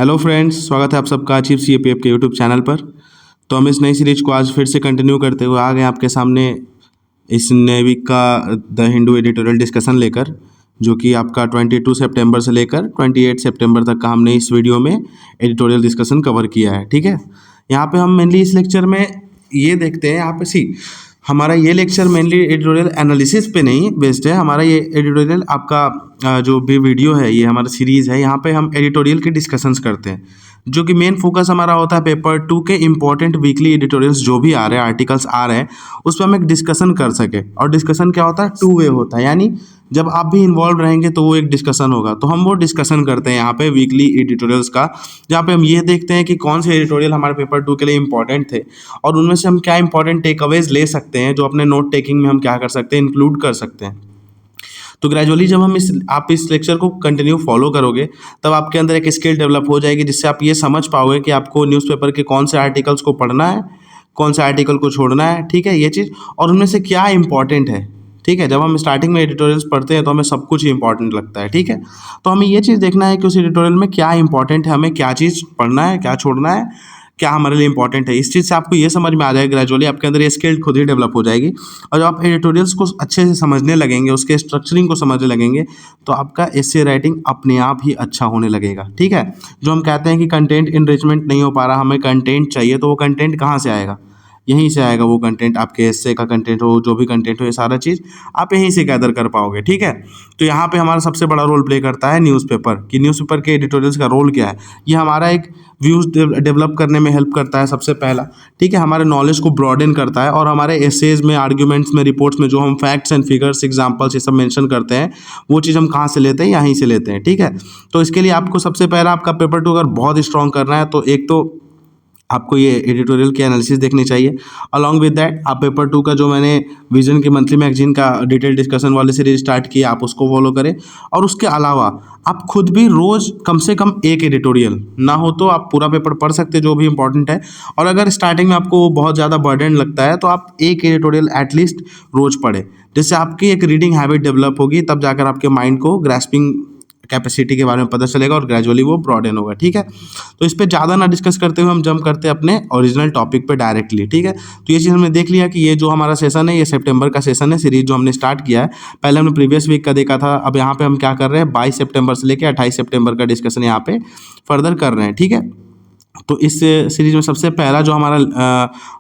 Hello friends, स्वागत है आप सबका अचीव सीएपीएफ के यूट्यूब चैनल पर। तो हम इस नई सीरीज को आज फिर से कंटिन्यू करते हुए आ गए आपके सामने इस नए वीक का द हिंदू एडिटोरियल डिस्कशन लेकर, जो कि आपका 22 सितंबर से लेकर 28 सितंबर तक का हमने इस वीडियो में एडिटोरियल डिस्कशन कवर किया है। ठीक है, यहाँ पे हम मेनली इस लेक्चर में ये देखते हैं, यहाँ पे हमारा ये लेक्चर मेनली एडिटोरियल एनालिसिस पे नहीं बेस्ड है। हमारा ये एडिटोरियल आपका जो भी वीडियो है, ये हमारा सीरीज़ है, यहाँ पे हम एडिटोरियल के डिस्कशंस करते हैं, जो कि मेन फोकस हमारा होता है पेपर 2 के इंपॉर्टेंट वीकली एडिटोरियल्स जो भी आ रहे हैं, आर्टिकल्स आ रहे हैं, उस पर हम एक डिस्कशन कर सके। और डिस्कशन क्या होता है, 2 वे होता है, यानी जब आप भी इन्वॉल्व रहेंगे तो वो एक डिस्कशन होगा। तो हम वो डिस्कशन करते हैं यहाँ पे वीकली एडिटोरियल्स का, जहाँ पे हम ये देखते हैं कि कौन से एडिटोरियल हमारे पेपर 2 के लिए इंपॉर्टेंट थे और उनमें से हम क्या इंपॉर्टेंट टेक अवेज ले सकते हैं, जो अपने नोट टेकिंग में हम क्या कर सकते हैं, इंक्लूड कर सकते हैं। तो ग्रेजुअली जब हम आप इस लेक्चर को कंटिन्यू फॉलो करोगे, तब आपके अंदर एक स्किल डेवलप हो जाएगी, जिससे आप ये समझ पाओगे कि आपको न्यूज़पेपर के कौन से आर्टिकल्स को पढ़ना है, कौन से आर्टिकल को छोड़ना है। ठीक है, ये चीज़, और उनमें से क्या इंपॉर्टेंट है। ठीक है, जब हम स्टार्टिंग में एडिटोरियल्स पढ़ते हैं तो हमें सब कुछ इंपॉर्टेंट लगता है। ठीक है, तो हमें ये चीज़ देखना है कि उस एडिटोरियल में क्या इंपॉर्टेंट है, हमें क्या चीज़ पढ़ना है, क्या छोड़ना है, क्या हमारे लिए इंपॉर्टेंट है। इस चीज़ से आपको ये समझ में आ जाएगा, ग्रेजुअली आपके अंदर ये स्किल खुद ही डेवलप हो जाएगी। और जब आप एडिटोरियल्स को अच्छे से समझने लगेंगे, उसके स्ट्रक्चरिंग को समझने लगेंगे, तो आपका एसे राइटिंग अपने आप ही अच्छा होने लगेगा। ठीक है, जो हम कहते हैं कि कंटेंट इनरिचमेंट नहीं हो पा रहा, हमें कंटेंट चाहिए, तो वो कंटेंट कहाँ से आएगा? यहीं से आएगा वो कंटेंट। आपके एस्से का कंटेंट हो, जो भी कंटेंट हो, ये सारा चीज़ आप यहीं से गैदर कर पाओगे। ठीक है, तो यहाँ पे हमारा सबसे बड़ा रोल प्ले करता है न्यूज़पेपर, कि न्यूज़पेपर के एडिटोरियल्स का रोल क्या है। ये हमारा एक व्यूज़ डेवलप करने में हेल्प करता है सबसे पहला। ठीक है, हमारे नॉलेज को ब्रॉडन करता है, और हमारे एसेज में, आर्ग्यूमेंट्स में, रिपोर्ट्स में जो हम फैक्ट्स एंड फिगर्स, एग्जाम्पल्स, ये सब मेंशन करते हैं, वो चीज़ हम कहाँ से लेते हैं, यहीं से लेते हैं। ठीक है, तो इसके लिए आपको सबसे पहला, आपका पेपर 2 अगर बहुत स्ट्रॉन्ग करना है, तो एक तो आपको ये एडिटोरियल की एनालिसिस देखनी चाहिए। अलॉन्ग विद दैट, आप पेपर 2 का जो मैंने विजन की मंथली मैगजीन का डिटेल डिस्कशन वाले सीरीज स्टार्ट किया, आप उसको फॉलो करें। और उसके अलावा आप खुद भी रोज़ कम से कम एक एडिटोरियल, ना हो तो आप पूरा पेपर पढ़ सकते हैं जो भी इंपॉर्टेंट है। और अगर स्टार्टिंग में आपको बहुत ज़्यादा बर्डन लगता है, तो आप एक एडिटोरियल एटलीस्ट रोज़ पढ़ें, जिससे आपकी एक रीडिंग हैबिट डेवलप होगी। तब जाकर आपके माइंड को ग्रास्पिंग कैपेसिटी के बारे में पता चलेगा और ग्रेजुअली वो ब्रॉडन होगा। ठीक है, तो इस पे ज़्यादा ना डिस्कस करते हुए हम जंप करते हैं अपने ओरिजिनल टॉपिक पे डायरेक्टली। ठीक है, तो ये चीज़ हमने देख लिया कि ये जो हमारा सेशन है, ये सितंबर का सेशन है, सीरीज जो हमने स्टार्ट किया है। पहले हमने प्रीवियस वीक का देखा था, अब यहाँ पे हम क्या कर रहे हैं, 22 सितंबर से लेकर 28 सितंबर का डिस्कशन यहाँ पे फर्दर कर रहे हैं। ठीक है, तो इस सीरीज में सबसे पहला जो हमारा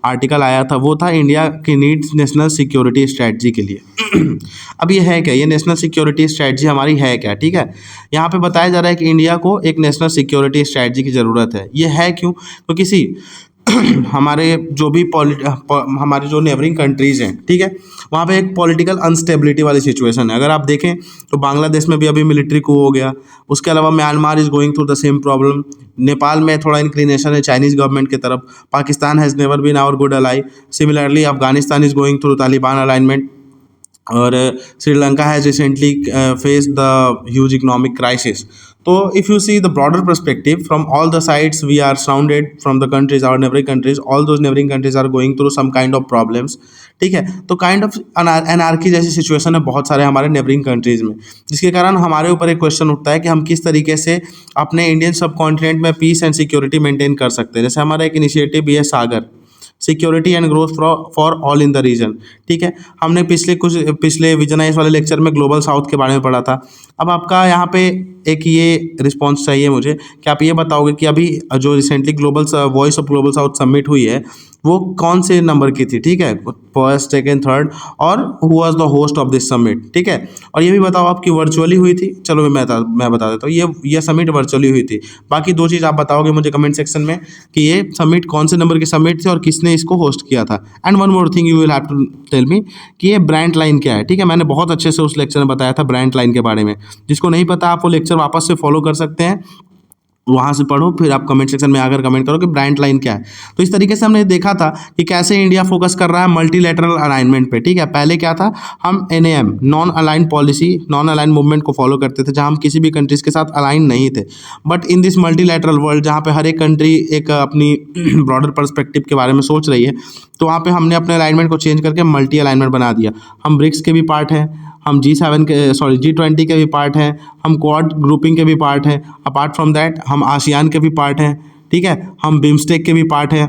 आर्टिकल आया था, वो था इंडिया की नीड्स नेशनल सिक्योरिटी स्ट्रैटेजी के लिए। अब ये है क्या, ये नेशनल सिक्योरिटी स्ट्रैटेजी हमारी है क्या? ठीक है, यहाँ पे बताया जा रहा है कि इंडिया को एक नेशनल सिक्योरिटी स्ट्रैटेजी की ज़रूरत है। ये है क्यों? तो किसी हमारे जो भी हमारे जो नेबरिंग कंट्रीज़ हैं, ठीक है, वहाँ पे एक पॉलिटिकल अनस्टेबिलिटी वाली सिचुएशन है। अगर आप देखें तो बांग्लादेश में भी अभी मिलिट्री कू हो गया। उसके अलावा Myanmar is going through the same problem. Nepal में थोड़ा इंक्लिनेशन है चाइनीज़ गवर्नमेंट की तरफ। Pakistan has never been our good ally. Similarly Afghanistan is going through Taliban alignment. और Sri Lanka has recently face the huge economic crisis. तो if you see the broader perspective from all the sides, we are surrounded from the countries, our neighboring countries, all those neighboring countries are going through some kind of problems. ठीक है, तो kind of anarchy जैसी situation है बहुत सारे हमारे neighbouring countries में, जिसके कारण हमारे ऊपर एक क्वेश्चन उठता है कि हम किस तरीके से अपने इंडियन सब कॉन्टिनेंट में पीस एंड सिक्योरिटी मेंटेन कर सकते हैं। जैसे हमारा एक इनिशिएटिव भी है Sagar, security and growth for all in the region. ठीक है, हमने पिछले विजनाइज वाले लेक्चर में ग्लोबल साउथ के बारे में पढ़ा था। अब आपका यहाँ पे एक ये रिस्पांस चाहिए मुझे कि आप ये बताओगे कि अभी जो recently global voice of global south submit हुई है, वो कौन से नंबर की थी? ठीक है, फर्स्ट, सेकंड, थर्ड, और who was the host of this summit. ठीक है, और ये भी बताओ आपकी वर्चुअली हुई थी? चलो मैं बता देता हूँ, ये समिट वर्चुअली हुई थी। बाकी 2 चीज़ आप बताओगे मुझे कमेंट सेक्शन में कि ये समिट कौन से नंबर की समिट थी और किसने इसको होस्ट किया था। And one more thing, you will have to tell me कि ये ब्रांड लाइन क्या है। ठीक है, मैंने बहुत अच्छे से उस लेक्चर में बताया था ब्रांड लाइन के बारे में। जिसको नहीं पता, आप वो लेक्चर वापस से फॉलो कर सकते हैं, वहाँ से पढ़ो, फिर आप कमेंट सेक्शन में आकर कमेंट करो कि ब्रांड लाइन क्या है। तो इस तरीके से हमने देखा था कि कैसे इंडिया फोकस कर रहा है मल्टीलैटरल अलाइनमेंट पे। ठीक है, पहले क्या था, हम NAM, non align policy, non align movement को फॉलो करते थे, जहाँ हम किसी भी कंट्रीज़ के साथ अलाइन नहीं थे। But in this multilateral world, जहाँ पे हर एक कंट्री एक अपनी ब्रॉडर पर्सपेक्टिव के बारे में सोच रही है, तो वहाँ पे हमने अपने अलाइनमेंट को चेंज करके मल्टी अलाइनमेंट बना दिया। हम ब्रिक्स के भी पार्ट हैं, हम G7 के G20 के भी पार्ट हैं, हम क्वाड ग्रुपिंग के भी पार्ट हैं, अपार्ट फ्रॉम दैट हम आसियान के भी पार्ट हैं, ठीक है, हम बिम्स्टेक के भी पार्ट हैं,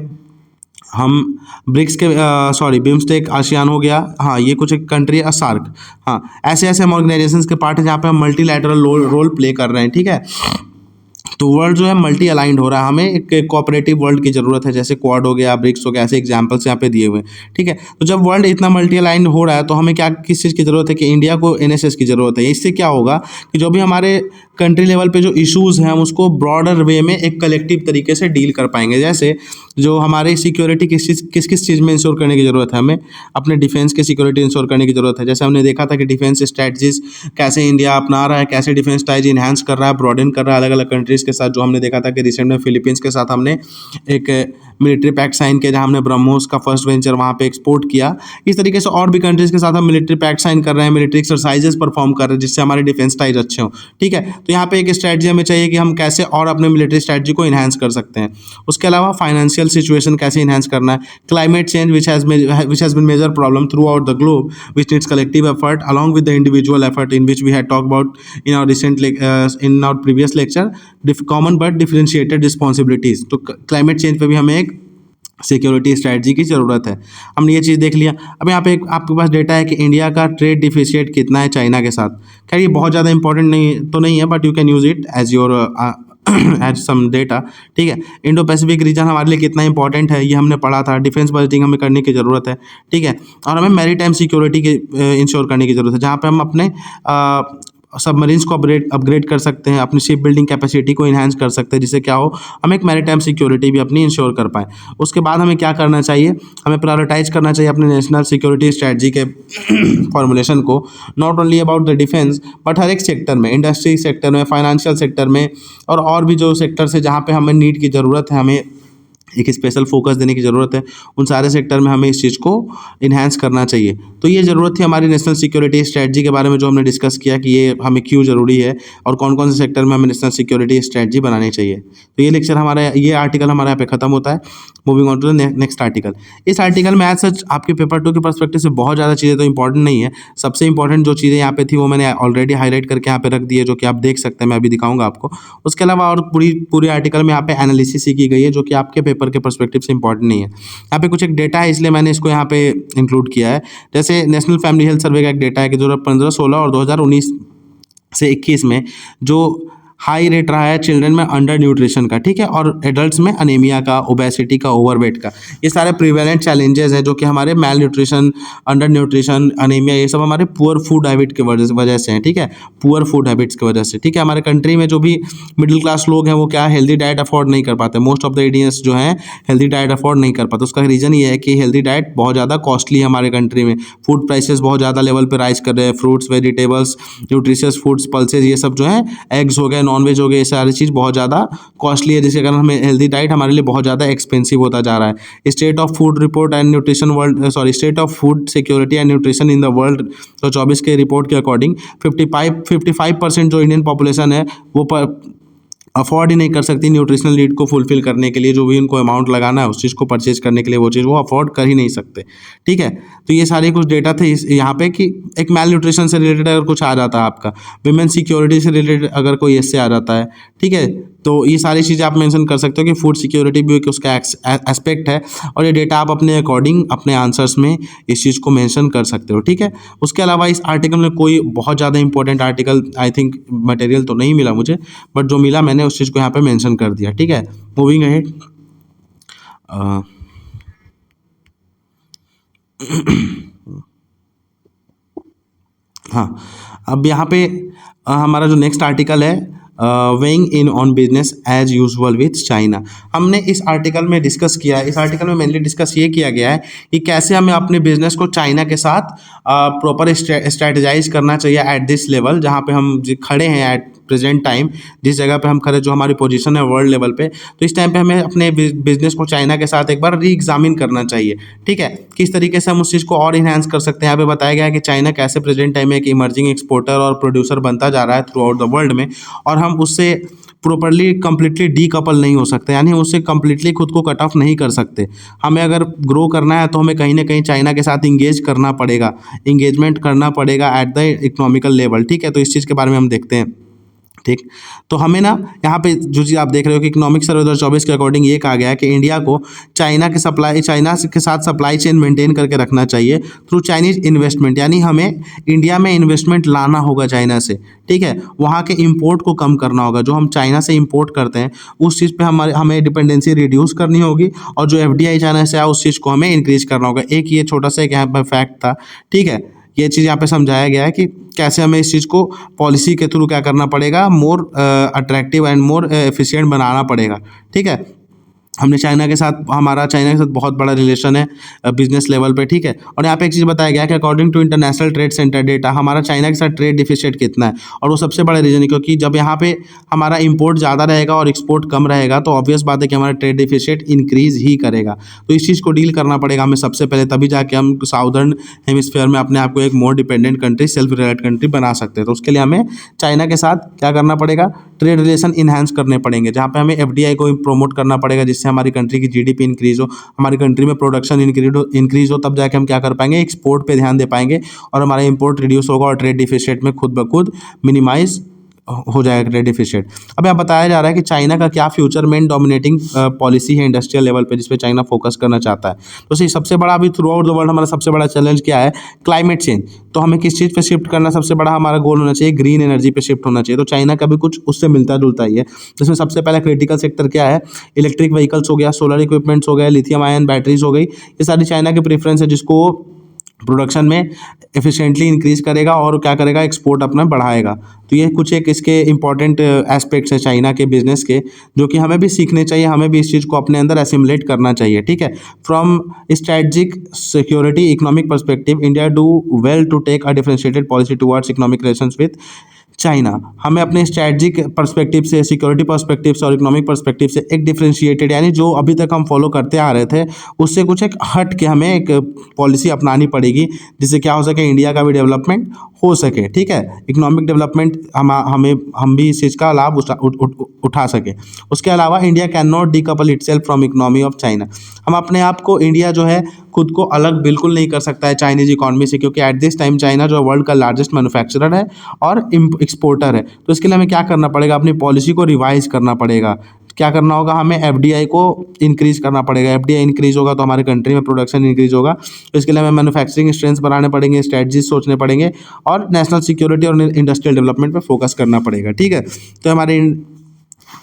हम ब्रिक्स के बिम्स्टेक आसियान हो गया, हाँ ये कुछ एक कंट्री है, सार्क, हाँ ऐसे ऐसे हम ऑर्गेनाइजेशंस के पार्ट हैं जहाँ पे हम मल्टीलैटरल रोल प्ले कर रहे हैं, ठीक है। तो वर्ल्ड जो है मल्टी अलाइंड हो रहा है, हमें एक कोऑपरेटिव वर्ल्ड की ज़रूरत है, जैसे क्वाड हो गया, ब्रिक्स हो गया, ऐसे एग्जांपल्स यहाँ पे दिए हुए हैं, ठीक है। तो जब वर्ल्ड इतना मल्टी अलाइंड हो रहा है तो हमें क्या किस चीज़ की ज़रूरत है कि इंडिया को एनएसएस की ज़रूरत है। इससे क्या होगा कि जो भी हमारे कंट्री लेवल पे जो इश्यूज़ हैं हम उसको ब्रॉडर वे में एक कलेक्टिव तरीके से डील कर पाएंगे। जैसे जो हमारी सिक्योरिटी किस किस चीज़ में इंश्योर करने की ज़रूरत है, हमें अपने डिफेंस की सिक्योरिटी इंश्योर करने की ज़रूरत है। जैसे हमने देखा था कि डिफेंस स्ट्रैटेजीज कैसे इंडिया अपना रहा है, कैसे डिफेंस स्ट्रैटेजी इन्हांस कर रहा है, ब्रॉडन कर रहा है अलग अलग कंट्रीज़ के साथ। जो हमने देखा था कि रिसेंट में फिलीपींस के साथ हमने एक मिलिट्री पैक्ट साइन किया, जहाँ हमने ब्रह्मोस का फर्स्ट वेंचर वहाँ पे एक्सपोर्ट किया। इस तरीके से और भी कंट्रीज़ के साथ हम मिलिट्री पैक्ट साइन कर रहे हैं, मिलिट्री एक्सरसाइजेस परफॉर्म कर रहे हैं, जिससे हमारे डिफेंस टाइज अच्छे हों, ठीक है। तो यहाँ पे एक स्ट्रैटेजी हमें चाहिए कि हम कैसे और अपने मिलिट्री स्ट्रैटेजी को इन्हांस कर सकते हैं। उसके अलावा फाइनेंशियल सिचुएशन कैसे इन्हांस करना है, climate change which has been major problem throughout the globe which needs collective effort along with the individual effort in which we had talk about in our recent in our previous lecture, common but differentiated responsibilities. तो climate change पे भी हमें एक security strategy की ज़रूरत है। हमने ये चीज़ देख लिया। अब यहाँ पे एक आपके पास डेटा है कि इंडिया का ट्रेड डिफिसिट कितना है चाइना के साथ। खैर ये बहुत ज़्यादा इंपॉर्टेंट नहीं है, but you can use it as your as some data, ठीक है। इंडो पैसिफिक रीजन हमारे लिए कितना इंपॉर्टेंट है ये हमने पढ़ा था। डिफेंस बजटिंग हमें करने की ज़रूरत है, ठीक है। और हमें मैरीटाइम सिक्योरिटी की इंश्योर करने की ज़रूरत है, जहाँ पे हम अपने सबमरीन्स को अपग्रेड कर सकते हैं, अपनी शिप बिल्डिंग कैपेसिटी को इन्हांस कर सकते हैं, जिससे क्या हो हम एक मैरीटाइम सिक्योरिटी भी अपनी इंश्योर कर पाएँ। उसके बाद हमें क्या करना चाहिए, हमें प्रायोरिटाइज करना चाहिए अपने नेशनल सिक्योरिटी स्ट्रैटेजी के फॉर्मुलेशन को, not only about the defence but हर एक सेक्टर में, इंडस्ट्री सेक्टर में, फाइनेंशियल सेक्टर में, और भी जो सेक्टर्स है जहाँ पे हमें नीड की ज़रूरत है, हमें एक स्पेशल फोकस देने की ज़रूरत है, उन सारे सेक्टर में हमें इस चीज़ को इन्हांस करना चाहिए। तो ये ज़रूरत थी हमारी नेशनल सिक्योरिटी स्ट्रैटेजी के बारे में, जो हमने डिस्कस किया कि ये हमें क्यों ज़रूरी है और कौन कौन से सेक्टर में हमें नेशनल सिक्योरिटी स्ट्रैटेजी बनानी चाहिए। तो ये लेक्चर हमारा, ये आर्टिकल हमारे यहाँ पे ख़त्म होता है। Moving on to the next article. इस आर्टिकल में एज सच आपके पेपर 2 के पर्सपेक्टिव से बहुत ज़्यादा चीज़ें तो इंपॉर्टेंट नहीं है। सबसे इंपॉर्टेंट जो चीज़ें यहाँ पे थी वो मैंने ऑलरेडी हाईलाइट करके यहाँ पे रख दी है, जो कि आप देख सकते हैं, मैं अभी दिखाऊंगा आपको। उसके अलावा और पूरी आर्टिकल में यहाँ पे एनालिसिस ही की गई है, जो कि आपके पेपर के पर्सपेक्टिव से इंपॉर्टेंट नहीं है। यहाँ पे कुछ एक डेटा है, इसलिए मैंने इसको यहाँ पे इंक्लूड किया है। जैसे नेशनल फैमिली हेल्थ सर्वे का एक डेटा है कि 2015, 16 और 2019 से 21 में जो हाई रेट रहा है चिल्ड्रन में अंडर न्यूट्रिशन का, ठीक है, और एडल्ट्स में अनीमिया का, ओबेसिटी का, ओवरवेट का। ये सारे प्रिवेलेंट चैलेंजेस हैं जो कि हमारे mail nutrition, under nutrition, anaemia, ये सब हमारे पुअर फूड हैबिट की वजह से हैं, ठीक है, पुअर फूड हैबिट्स की वजह से, ठीक है। हमारे कंट्री में जो भी मिडिल क्लास लोग हैं वो क्या हेल्दी डाइट अफोर्ड नहीं कर पाते। मोस्ट ऑफ द इंडियंस जो हैं हेल्दी डाइट अफोर्ड नहीं कर पाते। उसका रीज़न ये है कि हेल्दी डाइट बहुत ज़्यादा कॉस्टली है हमारे कंट्री में। फूड प्राइसेस बहुत ज़्यादा लेवल पर राइज कर रहे हैं। Fruits, vegetables, nutritious foods, pulses, ये सब जो है, एग्स हो गए, नॉनवेज हो गए, ये सारी चीज़ बहुत ज़्यादा कॉस्टली है, जिसके कारण हमें हेल्दी डाइट हमारे लिए बहुत ज़्यादा एक्सपेंसिव होता जा रहा है। State of food report and nutrition state of food security and nutrition in the world 2024 के रिपोर्ट के अकॉर्डिंग 55% जो इंडियन पॉपुलेशन है वो अफोर्ड ही नहीं कर सकती न्यूट्रिशनल नीड को फुलफिल करने के लिए। जो भी उनको अमाउंट लगाना है उस चीज़ को परचेज करने के लिए, वो चीज़ वो अफोर्ड कर ही नहीं सकते, ठीक है। तो ये सारे कुछ डेटा थे यहाँ पे कि एक मेल न्यूट्रिशन से रिलेटेड अगर कुछ आ जाता है, आपका विमेन सिक्योरिटी से रिलेटेड अगर कोई इससे आ जाता है, ठीक है, तो ये सारी चीज़ें आप मेंशन कर सकते हो कि फूड सिक्योरिटी भी एक उसका एस्पेक्ट है, और ये डेटा आप अपने अकॉर्डिंग अपने आंसर्स में इस चीज़ को मेंशन कर सकते हो, ठीक है। उसके अलावा इस आर्टिकल में कोई बहुत ज़्यादा important article I think material तो नहीं मिला मुझे, बट जो मिला मैंने उस चीज़ को यहाँ पे मेंशन कर दिया, ठीक है। मूविंग अहेड, हाँ, अब यहाँ पे हमारा जो नेक्स्ट आर्टिकल है, weighing in on business as usual with China. हमने इस आर्टिकल में डिस्कस किया है, इस आर्टिकल में मेनली डिस्कस ये किया गया है कि कैसे हमें अपने बिजनेस को चाइना के साथ प्रॉपर स्ट्रेटेजाइज करना चाहिए एट दिस लेवल, जहाँ पे हम खड़े हैं एट प्रेजेंट टाइम, जिस जगह पे हम खड़े, जो हमारी पोजीशन है वर्ल्ड लेवल पे। तो इस टाइम पे हमें अपने बिजनेस को चाइना के साथ एक बार री एग्जामिन करना चाहिए, ठीक है। किस तरीके से हम उस चीज़ को और इन्हांस कर सकते हैं। यहाँ पे बताया गया है कि चाइना कैसे प्रेजेंट टाइम में एक इमर्जिंग एक्सपोर्टर और प्रोड्यूसर बनता जा रहा है थ्रू आउट द वर्ल्ड में, और हम उससे प्रॉपरली कंप्लीटली डीकपल नहीं हो सकते, यानी हम उससे कंप्लीटली खुद को कट ऑफ नहीं कर सकते। हमें अगर ग्रो करना है तो हमें कहीं ना कहीं चाइना के साथ इंगेज करना पड़ेगा, इंगेजमेंट करना पड़ेगा एट द इकोनॉमिकल लेवल, ठीक है। तो इस चीज़ के बारे में हम देखते हैं, ठीक। तो हमें ना यहाँ पे जो चीज़ आप देख रहे हो कि इकोनॉमिक सर्वे 2024 के अकॉर्डिंग ये कहा गया है कि इंडिया को चाइना के साथ सप्लाई चेन मेंटेन करके रखना चाहिए थ्रू चाइनीज इन्वेस्टमेंट, यानी हमें इंडिया में इन्वेस्टमेंट लाना होगा चाइना से, ठीक है। वहाँ के इंपोर्ट को कम करना होगा, जो हम चाइना से इंपोर्ट करते हैं उस चीज़ पे हमें डिपेंडेंसी रिड्यूस करनी होगी, और जो FDI चाइना से आया उस चीज़ को हमें इंक्रीज करना होगा। एक ये छोटा सा एक यहाँ पर फैक्ट था, ठीक है। ये चीज़ यहाँ पे समझाया गया है कि कैसे हमें इस चीज़ को पॉलिसी के थ्रू क्या करना पड़ेगा, more attractive and more efficient बनाना पड़ेगा, ठीक है। हमारा चाइना के साथ बहुत बड़ा रिलेशन है बिजनेस लेवल पे, ठीक है। और यहाँ पे एक चीज़ बताया गया कि according to international trade centre data हमारा चाइना के साथ ट्रेड डिफिसिट कितना है, और वो सबसे बड़ा रीज़न है क्योंकि जब यहाँ पे हमारा इंपोर्ट ज़्यादा रहेगा और एक्सपोर्ट कम रहेगा तो ऑब्वियस बात है कि हमारा ट्रेड डिफिसिट इंक्रीज ही करेगा। तो इस चीज़ को डील करना पड़ेगा हमें सबसे पहले, तभी जाके हम साउदर्न हेमिस्फीयर में अपने आप को एक मोर dependent country, self reliant country बना सकते हैं। तो उसके लिए हमें चाइना के साथ क्या करना पड़ेगा, ट्रेड रिलेशन इन्हांस करने पड़ेंगे, जहाँ पे हमें FDI को प्रमोट करना पड़ेगा जिससे हमारी कंट्री की GDP इंक्रीज हो, हमारी कंट्री में प्रोडक्शन इंक्रीज हो, तब जाके हम क्या कर पाएंगे, एक्सपोर्ट पे ध्यान दे पाएंगे और हमारा इंपोर्ट रिड्यूस होगा और ट्रेड डिफिसिट में खुद ब खुद मिनिमाइज हो जाएगा ट्रेड डिफिसिट। अब यहाँ बताया जा रहा है कि चाइना का क्या फ्यूचर में डोमिनेटिंग पॉलिसी है इंडस्ट्रियल लेवल पे जिसपे चाइना फोकस करना चाहता है। तो सही सबसे बड़ा अभी थ्रू आउट द वर्ल्ड हमारा सबसे बड़ा चैलेंज क्या है, क्लाइमेट चेंज। तो हमें किस चीज़ पे शिफ्ट करना सबसे बड़ा हमारा गोल होना चाहिए, ग्रीन एनर्जी पे शिफ्ट होना चाहिए। तो चाइना का भी कुछ उससे मिलता जुलता ही है, जिसमें सबसे पहला क्रिटिकल सेक्टर क्या है, इलेक्ट्रिक व्हीकल्स हो गया, सोलर इक्विपमेंट्स हो गया, लिथियम आयन बैटरीज हो गई, ये सारी चाइना की प्रेफरेंस है जिसको प्रोडक्शन में एफिशिएंटली इंक्रीज करेगा और क्या करेगा, एक्सपोर्ट अपना बढ़ाएगा। तो ये कुछ एक इसके इंपॉर्टेंट एस्पेक्ट्स है चाइना के बिजनेस के, जो कि हमें भी सीखने चाहिए, हमें भी इस चीज़ को अपने अंदर एसिमुलेट करना चाहिए, ठीक है। From strategic security economic perspective India do well to take a differentiated policy towards economic relations with China. हमें अपने स्ट्रैटेजिक पर्सपेक्टिव से, सिक्योरिटी पर्सपेक्टिव से और इकोनॉमिक पर्सपेक्टिव से एक डिफरेंशिएटेड, यानी जो अभी तक हम फॉलो करते आ रहे थे उससे कुछ एक हट के हमें एक पॉलिसी अपनानी पड़ेगी जिससे क्या हो सके, इंडिया का भी डेवलपमेंट हो सके, ठीक है। इकोनॉमिक डेवलपमेंट हम भी इस चीज़ का लाभ उठा सके। उसके अलावा India can not decouple itself from economy of China. हम अपने आप को, इंडिया जो है खुद को अलग बिल्कुल नहीं कर सकता है चाइनीज इकॉनमी से, क्योंकि एट दिस टाइम चाइना जो वर्ल्ड का लार्जेस्ट मैन्युफैक्चरर है और एक्सपोर्टर है। तो इसके लिए हमें क्या करना पड़ेगा, अपनी पॉलिसी को रिवाइज करना पड़ेगा। क्या करना होगा, हमें FDI को इंक्रीज करना पड़ेगा। FDI इंक्रीज होगा तो हमारे कंट्री में प्रोडक्शन इंक्रीज होगा। तो इसके लिए हमें मैन्युफैक्चरिंग स्ट्रेंथ बढ़ाने पड़ेंगे, स्ट्रेटजीज सोचने पड़ेंगे और नेशनल सिक्योरिटी और इंडस्ट्रियल डेवलपमेंट पे फोकस करना पड़ेगा, ठीक है। तो हमारे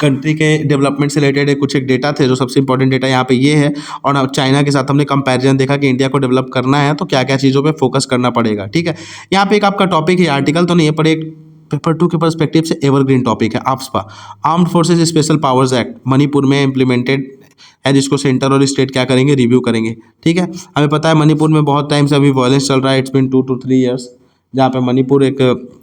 कंट्री के डेवलपमेंट से रिलेटेड कुछ एक डेटा थे, जो सबसे इंपॉर्टेंट डेटा यहाँ पे ये है। और अब चाइना के साथ हमने कंपैरिजन देखा कि इंडिया को डेवलप करना है तो क्या क्या चीज़ों पे फोकस करना पड़ेगा, ठीक है। यहाँ पे एक आपका टॉपिक है, आर्टिकल तो नहीं है पर एक पेपर 2 के पर्सपेक्टिव से एवरग्रीन टॉपिक है, AFSPA, armed forces special powers act, Manipur में इम्प्लीमेंटेड है, जिसको सेंटर और स्टेट क्या करेंगे, रिव्यू करेंगे, ठीक है। हमें पता है मणिपुर में बहुत टाइम से अभी वायलेंस चल रहा है, इट्स बिन 2 to 3 years, जहाँ पे मणिपुर एक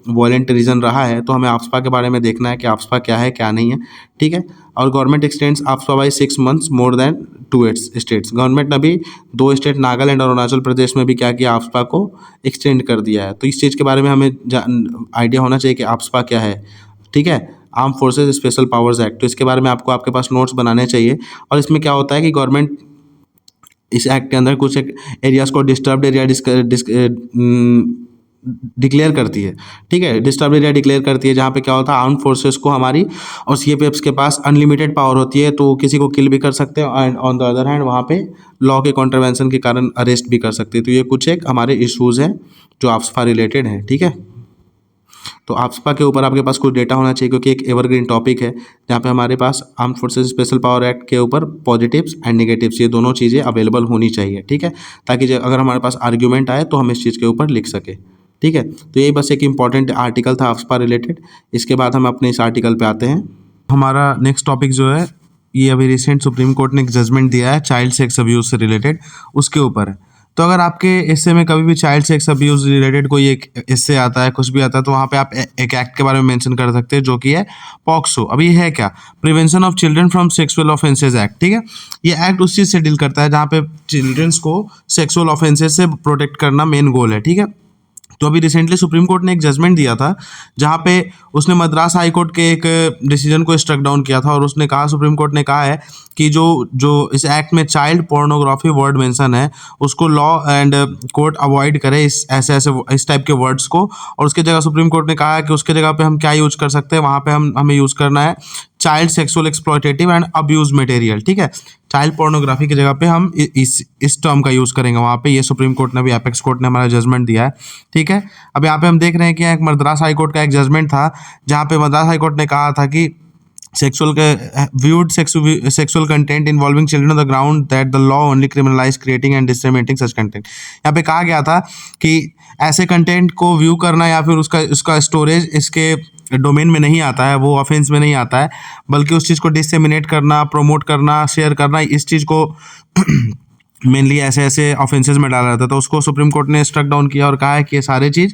वायलेंट रीजन रहा है। तो हमें AFSPA के बारे में देखना है कि AFSPA क्या है क्या नहीं है, ठीक है। और government x tends AFSPA by 6 months more than 2 states. Government ने अभी 2 स्टेट नागालैंड और अरुणाचल प्रदेश में भी क्या किया, AFSPA को एक्सटेंड कर दिया है। तो इस चीज़ के बारे में हमें आइडिया होना चाहिए कि AFSPA क्या है, ठीक है, arm forces special powers act. तो इसके बारे में आपको आपके पास नोट्स बनाने चाहिए। और इसमें क्या होता है कि गवर्नमेंट इस एक्ट के अंदर कुछ एक एरियाज़ को डिस्टर्ब्ड एरिया डिक्लेयर करती है, ठीक है, डिस्टर्ब एरिया डिक्लेयर करती है, जहाँ पे क्या होता है, आर्म फोर्सेस को हमारी और CFFs के पास अनलिमिटेड पावर होती है, तो किसी को किल भी कर सकते हैं and on the other hand वहाँ पे लॉ के कॉन्ट्रवेंशन के कारण अरेस्ट भी कर सकते हैं। तो ये कुछ एक हमारे इशूज़ हैं जो AFSPA रिलेटेड हैं, ठीक है। तो AFSPA के ऊपर आपके पास कुछ डेटा होना चाहिए, क्योंकि एक एवरग्रीन टॉपिक है जहाँ पे हमारे पास arm forces special power act के ऊपर पॉजिटिव्स एंड नेगेटिव्स, ये दोनों चीज़ें अवेलेबल होनी चाहिए, ठीक है, ताकि अगर हमारे पास आर्ग्यूमेंट आए तो हम इस चीज़ के ऊपर लिख सके, ठीक है। तो यही बस एक इंपॉर्टेंट आर्टिकल था AFSPA रिलेटेड। इसके बाद हम अपने इस आर्टिकल पे आते हैं। हमारा नेक्स्ट टॉपिक जो है, ये अभी रिसेंट सुप्रीम कोर्ट ने एक जजमेंट दिया है चाइल्ड सेक्स अब्यूज़ से रिलेटेड, उसके ऊपर है। तो अगर आपके हिस्से में कभी भी चाइल्ड सेक्स अब्यूज़ रिलेटेड कोई एक हिस्से आता है, कुछ भी आता है, तो वहाँ पे आप एक एक्ट के बारे में मेंशन कर सकते हैं जो कि है पॉक्सो। अभी है क्या, prevention of children from sexual offences act, ठीक है। ये एक्ट उस चीज़ से डील करता है जहाँ पे चिल्ड्रंस को सेक्सुअल ऑफेंसेज से प्रोटेक्ट करना मेन गोल है, ठीक है। तो अभी रिसेंटली सुप्रीम कोर्ट ने एक जजमेंट दिया था जहाँ पे उसने मद्रास हाई कोर्ट के एक डिसीजन को स्ट्रक डाउन किया था, और उसने कहा, सुप्रीम कोर्ट ने कहा है कि जो जो इस एक्ट में चाइल्ड पोर्नोग्राफी वर्ड मेंशन है उसको लॉ एंड कोर्ट अवॉइड करे, इस टाइप के वर्ड्स को। और उसके जगह सुप्रीम कोर्ट ने कहा है कि उसके जगह पे हम क्या यूज कर सकते हैं, वहाँ पे हमें यूज करना है child sexual exploitative and abuse material, ठीक है। चाइल्ड पोर्नोग्राफी की जगह पे हम इस टर्म का यूज करेंगे वहाँ पे। ये सुप्रीम कोर्ट ने भी, एपेक्स कोर्ट ने हमारा जजमेंट दिया है, ठीक है। अब यहाँ पे हम देख रहे हैं कि एक मद्रास हाई कोर्ट का एक जजमेंट था जहाँ पे मद्रास हाई कोर्ट ने कहा था कि sexual content involving children on the ground that the law only criminalize creating and disseminating such content। यहाँ पे कहा गया था कि ऐसे कंटेंट को व्यू करना या फिर उसका स्टोरेज इसके डोमेन में नहीं आता है, वो ऑफेंस में नहीं आता है, बल्कि उस चीज़ को डिसेमिनेट करना, प्रमोट करना, शेयर करना, इस चीज़ को मेनली ऐसे ऑफेंसेस में डाला जाता था। तो उसको सुप्रीम कोर्ट ने स्ट्रक डाउन किया और कहा है कि ये सारे चीज़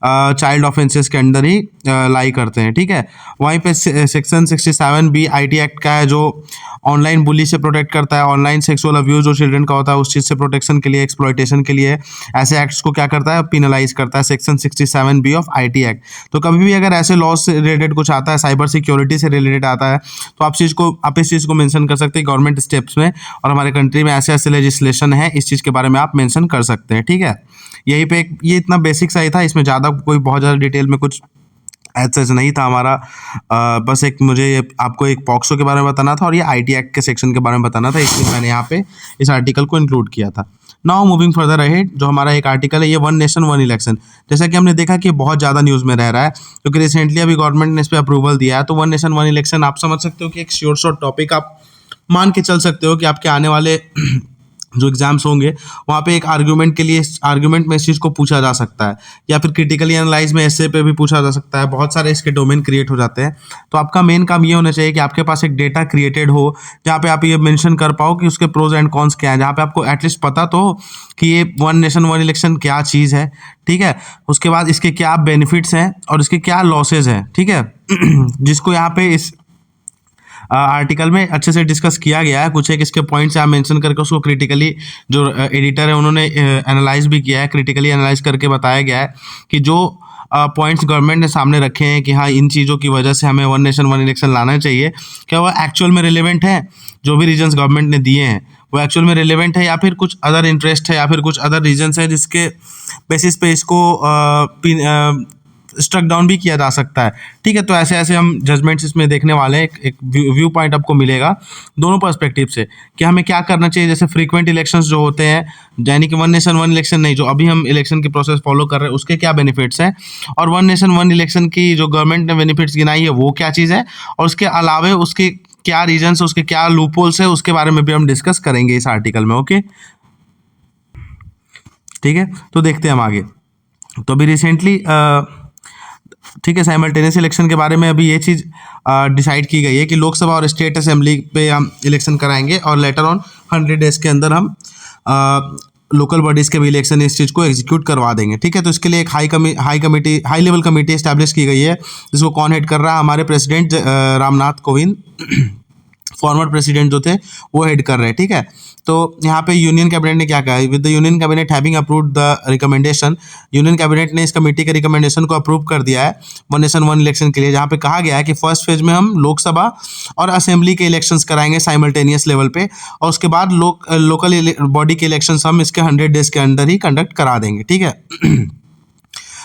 चाइल्ड ऑफेंसेस के अंडर ही लाई करते हैं, ठीक है। वहीं पे सेक्शन 67B IT एक्ट का है जो ऑनलाइन बुली से प्रोटेक्ट करता है, ऑनलाइन सेक्सुअल अब्यूज जो चिल्ड्रन का होता है उस चीज़ से प्रोटेक्शन के लिए, एक्सप्लॉयटेशन के लिए ऐसे एक्ट्स को क्या करता है, पिनलाइज करता है, section 67B of IT act. तो कभी भी अगर ऐसे लॉ से रिलेटेड कुछ आता है, साइबर सिक्योरिटी से रिलेटेड आता है, तो आप इस चीज़ को मेंशन कर सकते हैं गवर्नमेंट स्टेप्स में, और हमारे कंट्री में ऐसे ऐसे लेजिस्लेशन है, इस चीज़ के बारे में आप मेंशन कर सकते हैं, ठीक है। यहीं पे ये इतना बेसिक सा ही था, इसमें ज़्यादा कोई बहुत ज़्यादा डिटेल में कुछ ऐसा नहीं था हमारा। बस मुझे आपको एक पॉक्सो के बारे में बताना था और ये IT एक्ट के सेक्शन के बारे में बताना था, इसलिए मैंने यहाँ पे इस आर्टिकल को इंक्लूड किया था। नाउ मूविंग फर्दर अहेड, जो हमारा एक आर्टिकल है ये वन नेशन वन इलेक्शन, जैसा कि हमने देखा कि बहुत ज़्यादा न्यूज़ में रह रहा है क्योंकि रिसेंटली अभी गवर्नमेंट ने इस पर अप्रूवल दिया है। तो वन नेशन वन इलेक्शन आप समझ सकते हो कि एक शॉर्ट टॉपिक आप मान के चल सकते हो कि आपके आने वाले जो एग्जाम्स होंगे वहाँ पे एक आर्ग्यूमेंट में इस चीज़ को पूछा जा सकता है, या फिर क्रिटिकली एनालाइज में ऐसे पे भी पूछा जा सकता है। बहुत सारे इसके डोमेन क्रिएट हो जाते हैं। तो आपका मेन काम ये होना चाहिए कि आपके पास एक डेटा क्रिएटेड हो जहाँ पे आप ये मेंशन कर पाओ कि उसके प्रोज एंड कॉन्स क्या है, जहाँ पे आपको एटलीस्ट पता तो हो कि ये वन नेशन वन इलेक्शन क्या चीज़ है, ठीक है। उसके बाद इसके क्या बेनिफिट्स हैं और इसके क्या लॉसेज हैं, ठीक है जिसको यहाँ पे इस आर्टिकल में अच्छे से डिस्कस किया गया है। कुछ एक इसके पॉइंट्स आप मेंशन करके उसको क्रिटिकली, जो एडिटर है उन्होंने एनालाइज भी किया है, क्रिटिकली एनालाइज करके बताया गया है कि जो पॉइंट्स गवर्नमेंट ने सामने रखे हैं कि हाँ इन चीज़ों की वजह से हमें वन नेशन वन इलेक्शन लाना चाहिए, क्या वो एक्चुअल में रिलेवेंट है, जो भी रीजन्स गवर्नमेंट ने दिए हैं वो एक्चुअल में रिलेवेंट है, या फिर कुछ अदर इंटरेस्ट है, या फिर कुछ अदर रीजन्स है जिसके बेसिस पे इसको स्ट्रक डाउन भी किया जा सकता है, ठीक है। तो ऐसे ऐसे हम जजमेंट्स इसमें देखने वाले हैं। एक व्यू पॉइंट आपको मिलेगा दोनों पर्सपेक्टिव से कि हमें क्या करना चाहिए। जैसे फ्रीक्वेंट इलेक्शंस जो होते हैं, यानी कि वन नेशन वन इलेक्शन नहीं, जो अभी हम इलेक्शन की प्रोसेस फॉलो कर रहे हैं उसके क्या बेनिफिट्स हैं, और वन नेशन वन इलेक्शन की जो गवर्नमेंट ने बेनिफिट्स गिनाई है वो क्या चीज़ है, और उसके अलावा उसके क्या रीजन्स, उसके क्या लूपहोल्स है, उसके बारे में भी हम डिस्कस करेंगे इस आर्टिकल में। ओके, ठीक है। तो देखते हैं हम आगे। तो अभी रिसेंटली ठीक है, साइमल्टेनियस इलेक्शन के बारे में अभी ये चीज़ डिसाइड की गई है कि लोकसभा और स्टेट असेंबली पे हम इलेक्शन कराएंगे, और लेटर ऑन 100 डेज़ के अंदर हम लोकल बॉडीज़ के भी इलेक्शन इस चीज़ को एग्जीक्यूट करवा देंगे, ठीक है। तो इसके लिए एक हाई लेवल कमेटी इस्टेब्लिश की गई है, जिसको कौन हेड कर रहा है, हमारे president Ramnath Kovind, former president जो थे वो हेड कर रहे हैं, ठीक है। तो यहाँ पे यूनियन कैबिनेट ने क्या कहा है, with the union cabinet having approved the recommendation, union cabinet ने इस कमेटी के रिकमेंडेशन को अप्रूव कर दिया है वन नेशन वन इलेक्शन के लिए, जहाँ पे कहा गया है कि फर्स्ट फेज में हम लोकसभा और असेंबली के इलेक्शंस कराएंगे साइमल्टेनियस लेवल पे, और उसके बाद लोकल बॉडी के इलेक्शंस हम इसके 100 डेज के अंदर ही कंडक्ट करा देंगे, ठीक है।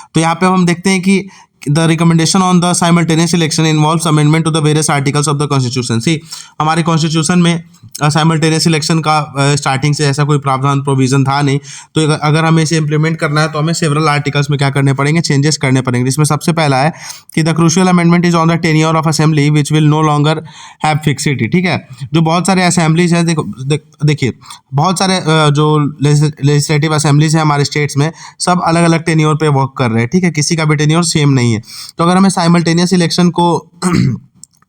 तो यहाँ पे हम देखते हैं कि the recommendation on the simultaneous election involves amendment to the various articles of the constitution। सी हमारे कॉन्स्टिट्यूशन में साइमल्टेनियस इलेक्शन का स्टार्टिंग से ऐसा कोई प्रावधान प्रोविजन था नहीं, तो अगर हमें इसे इम्प्लीमेंट करना है तो हमें सेवरल आर्टिकल्स में क्या करने पड़ेंगे, चेंजेस करने पड़ेंगे। जिसमें सबसे पहला है कि the crucial amendment is on the tenure of assembly which will no longer have fixity, ठीक है। जो बहुत सारे असेंबलीज हैं, देखिए बहुत सारे जो लेजिस्लेटिव असेंबलीज हैं हमारे स्टेट्स में, सब अलग अलग टेन्योर पे वर्क कर रहे हैं, ठीक है, किसी का भी टेन्योर सेम नहीं है। तो अगर हमें साइमल्टेनियस इलेक्शन को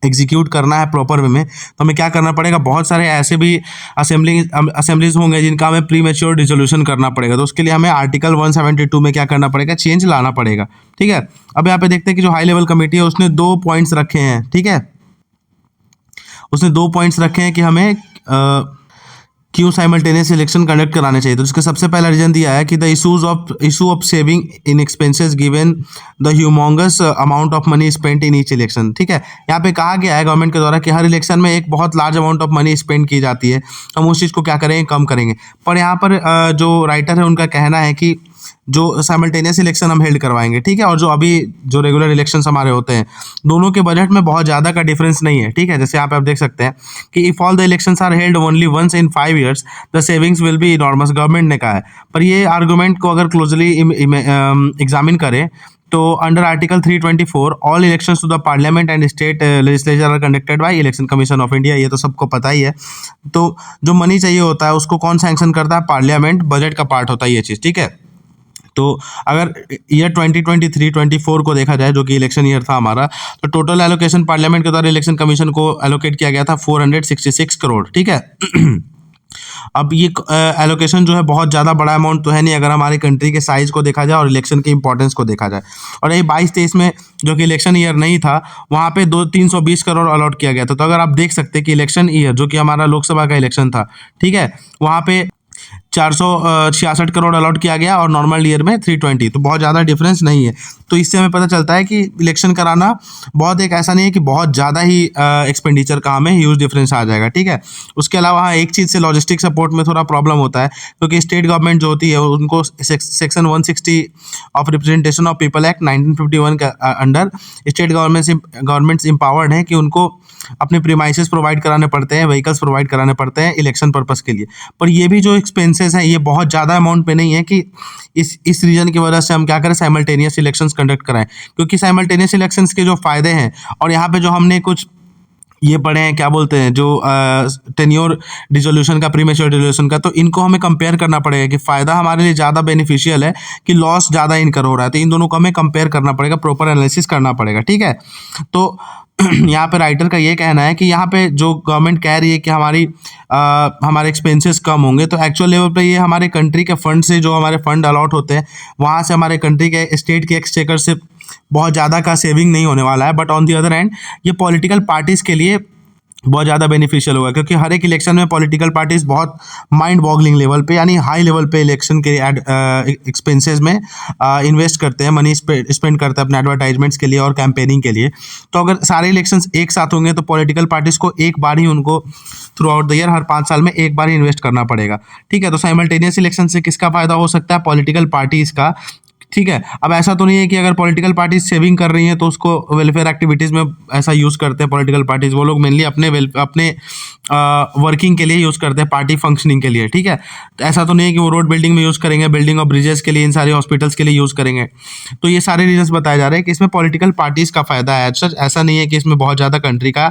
एग्जीक्यूट करना है प्रॉपर वे में, तो हमें क्या करना पड़ेगा, बहुत सारे ऐसे भी असेंबलीज होंगे जिनका हमें प्री मैच्योर डिसोल्यूशन करना पड़ेगा। तो उसके लिए हमें आर्टिकल 172 में क्या करना पड़ेगा, चेंज लाना पड़ेगा, ठीक है। अब यहाँ पे देखते हैं कि जो हाई लेवल कमेटी है उसने 2 पॉइंट्स रखे हैं, ठीक है, उसने 2 पॉइंट्स रखे हैं कि हमें क्यों साइमल्टेनियस इलेक्शन कंडक्ट कराने चाहिए, तो इसका सबसे पहला रीजन दिया है कि the issue of saving in expenses given the humongous amount of money spent in each election. ठीक है, यहाँ पे कहा गया है गवर्नमेंट के द्वारा कि हर इलेक्शन में एक बहुत large amount of money spend की जाती है, हम उस चीज़ को क्या करेंगे, कम करेंगे। पर यहाँ पर जो राइटर है उनका कहना है कि जो साइमल्टेनियस इलेक्शन हम हेल्ड करवाएंगे, ठीक है, और जो अभी जो रेगुलर इलेक्शंस हमारे होते हैं, दोनों के बजट में बहुत ज़्यादा का डिफरेंस नहीं है। ठीक है, जैसे यहाँ पे आप देख सकते हैं कि if all the elections are held only once in 5 years the savings will be enormous, government ने कहा है। पर ये आर्गूमेंट को अगर क्लोजली एग्जामिन करें तो under article 324 all elections to the parliament and state legislature are conducted by election commission of India, ये तो सबको पता ही है। तो जो मनी चाहिए होता है उसको कौन सैंक्शन करता है, पार्लियामेंट, बजट का पार्ट होता है ये चीज़। ठीक है, तो अगर ईयर 2023-24 को देखा जाए, जो कि इलेक्शन ईयर था हमारा, तो टोटल एलोकेशन पार्लियामेंट के द्वारा इलेक्शन कमीशन को एलोकेट किया गया था 466 करोड़। ठीक है, अब ये एलोकेशन जो है बहुत ज़्यादा बड़ा अमाउंट तो है नहीं अगर हमारी कंट्री के साइज़ को देखा जाए और इलेक्शन के इंपॉर्टेंस को देखा जाए। और ये 22-23 में जो कि इलेक्शन ईयर नहीं था, वहाँ पे 320 करोड़ अलॉट किया गया था। तो अगर आप देख सकते हैं कि इलेक्शन ईयर जो कि हमारा लोकसभा का इलेक्शन था, ठीक है, वहाँ पे 466 करोड़ अलॉट किया गया और नॉर्मल ईयर में 320, तो बहुत ज़्यादा डिफरेंस नहीं है। तो इससे हमें पता चलता है कि इलेक्शन कराना बहुत एक ऐसा नहीं है कि बहुत ज़्यादा ही एक्सपेंडिचर का हमें ह्यूज डिफरेंस आ जाएगा। ठीक है, उसके अलावा हाँ एक चीज़ से लॉजिस्टिक सपोर्ट में थोड़ा प्रॉब्लम होता है, क्योंकि स्टेट गवर्नमेंट जो होती है उनको section 160 of representation of people act 1951 के अंडर स्टेट गवर्नमेंट्स एम्पावर्ड हैं कि उनको अपने प्रीमाइसेस प्रोवाइड कराने पड़ते हैं, व्हीकल्स प्रोवाइड कराने पड़ते हैं इलेक्शन पर्पस के लिए। पर ये भी जो एक्सपेंसेस हैं ये बहुत ज़्यादा अमाउंट पे नहीं है कि इस रीजन की वजह से हम क्या करें, साइमल्टेनियस इलेक्शंस कंडक्ट कराएं। क्योंकि साइमल्टेनियस इलेक्शंस के जो फ़ायदे हैं, और यहाँ पे जो हमने कुछ ये पढ़े हैं, क्या बोलते हैं, जो टेन्योर डिसोल्यूशन का, प्रीमेच्योर डिसोल्यूशन का, तो इनको हमें कंपेयर करना पड़ेगा कि फ़ायदा हमारे लिए ज़्यादा बेनिफिशियल है कि लॉस ज़्यादा इनकर हो रहा है। तो इन दोनों को हमें कंपेयर करना पड़ेगा, प्रॉपर एनालिसिस करना पड़ेगा। ठीक है, तो यहाँ पे राइटर का ये कहना है कि यहाँ पे जो गवर्नमेंट कह रही है कि हमारे एक्सपेंसेस कम होंगे, तो एक्चुअल लेवल पे ये हमारे कंट्री के फंड से, जो हमारे फंड अलॉट होते हैं वहाँ से, हमारे कंट्री के स्टेट के एक्सचेकर से बहुत ज़्यादा का सेविंग नहीं होने वाला है। But on the other hand ये पॉलिटिकल पार्टीज़ के लिए बहुत ज़्यादा बेनिफिशियल होगा, क्योंकि हर एक इलेक्शन में पॉलिटिकल पार्टीज़ बहुत माइंड बॉगलिंग लेवल पे, यानी हाई लेवल पे इलेक्शन के एक्सपेंसेस में इन्वेस्ट करते हैं, मनी स्पेंड करते हैं अपने एडवर्टाइजमेंट्स के लिए और कैंपेनिंग के लिए। तो अगर सारे इलेक्शंस एक साथ होंगे तो पॉलिटिकल पार्टीज़ को एक बार ही, उनको थ्रू आउट द ईयर हर 5 साल में एक बार ही इन्वेस्ट करना पड़ेगा। ठीक है, तो साइमल्टेनियस इलेक्शन से किसका फ़ायदा हो सकता है, पॉलिटिकल पार्टीज़ का। ठीक है, अब ऐसा तो नहीं है कि अगर पॉलिटिकल पार्टीज सेविंग कर रही हैं तो उसको वेलफेयर एक्टिविटीज़ में ऐसा यूज़ करते हैं पॉलिटिकल पार्टीज, वो लोग मेनली अपने वर्किंग के लिए यूज़ करते हैं, पार्टी फंक्शनिंग के लिए। ठीक है, तो ऐसा तो नहीं है कि वो रोड बिल्डिंग में यूज़ करेंगे, बिल्डिंग ऑफ ब्रिजेस के लिए, इन सारे हॉस्पिटल्स के लिए यूज़ करेंगे। तो ये सारे रीजंस बताए जा रहे हैं कि इसमें पॉलिटिकल पार्टीज़ का फ़ायदा है। सच ऐसा नहीं है कि इसमें बहुत ज़्यादा कंट्री का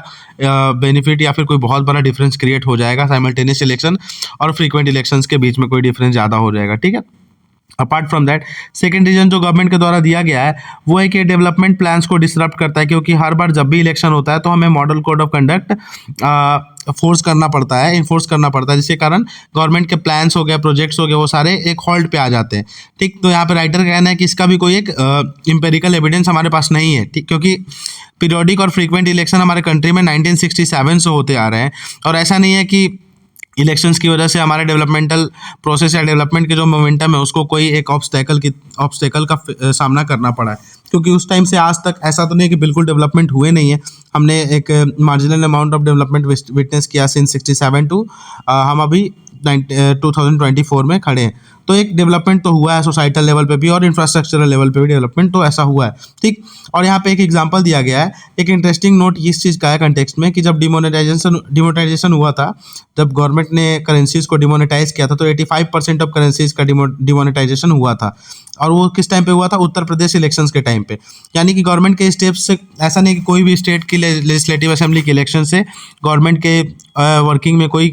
बेनिफिट या फिर कोई बहुत बड़ा डिफरेंस क्रिएट हो जाएगा, साइमल्टेनियस इलेक्शन और फ्रीक्वेंट इलेक्शंस के बीच में कोई डिफरेंस ज़्यादा हो जाएगा। ठीक है, apart from that second reason जो गवर्नमेंट के द्वारा दिया गया है वो है कि डेवलपमेंट प्लान्स को डिसरप्ट करता है, क्योंकि हर बार जब भी इलेक्शन होता है तो हमें model code of conduct force करना पड़ता है, इन्फोर्स करना पड़ता है, जिसके कारण गवर्नमेंट के प्लान्स हो गए, प्रोजेक्ट्स हो गए, वो सारे एक हॉल्ट पे आ जाते हैं। ठीक, तो यहाँ पे राइटर का कहना है कि इसका भी कोई एक एम्पेरिकल एविडेंस हमारे पास नहीं है। ठीक, क्योंकि पीरियोडिक और फ्रीक्वेंट इलेक्शन हमारे कंट्री में 1967 से होते आ रहे हैं, और ऐसा नहीं है कि इलेक्शंस की वजह से हमारे डेवलपमेंटल प्रोसेस या डेवलपमेंट के जो मोमेंटम है उसको कोई एक ऑब्स्टेकल का सामना करना पड़ा है। क्योंकि उस टाइम से आज तक ऐसा तो नहीं कि बिल्कुल डेवलपमेंट हुए नहीं है, हमने एक marginal amount of development witness किया सिंस 67 टू हम अभी 2024 में खड़े हैं। तो एक डेवलपमेंट तो हुआ है सोसाइटल लेवल पे भी और इंफ्रास्ट्रक्चरल लेवल पे भी डेवलपमेंट तो ऐसा हुआ है। ठीक, और यहाँ पे एक एग्जांपल दिया गया है, एक इंटरेस्टिंग नोट इस चीज़ का है कंटेक्स्ट में कि जब डिमोनेटाइजेशन हुआ था, जब गवर्नमेंट ने करेंसीज को डिमोनेटाइज किया था, तो 85% ऑफ करेंसीज का डिमोनेटाइजेशन हुआ था। और वो किस टाइम पे हुआ था, उत्तर प्रदेश इलेक्शंस के टाइम पे। यानी कि गवर्नमेंट के स्टेप्स से ऐसा नहीं कि कोई भी स्टेट की लेजिस्लेटिव असेंबली के इलेक्शन से गवर्नमेंट के वर्किंग में कोई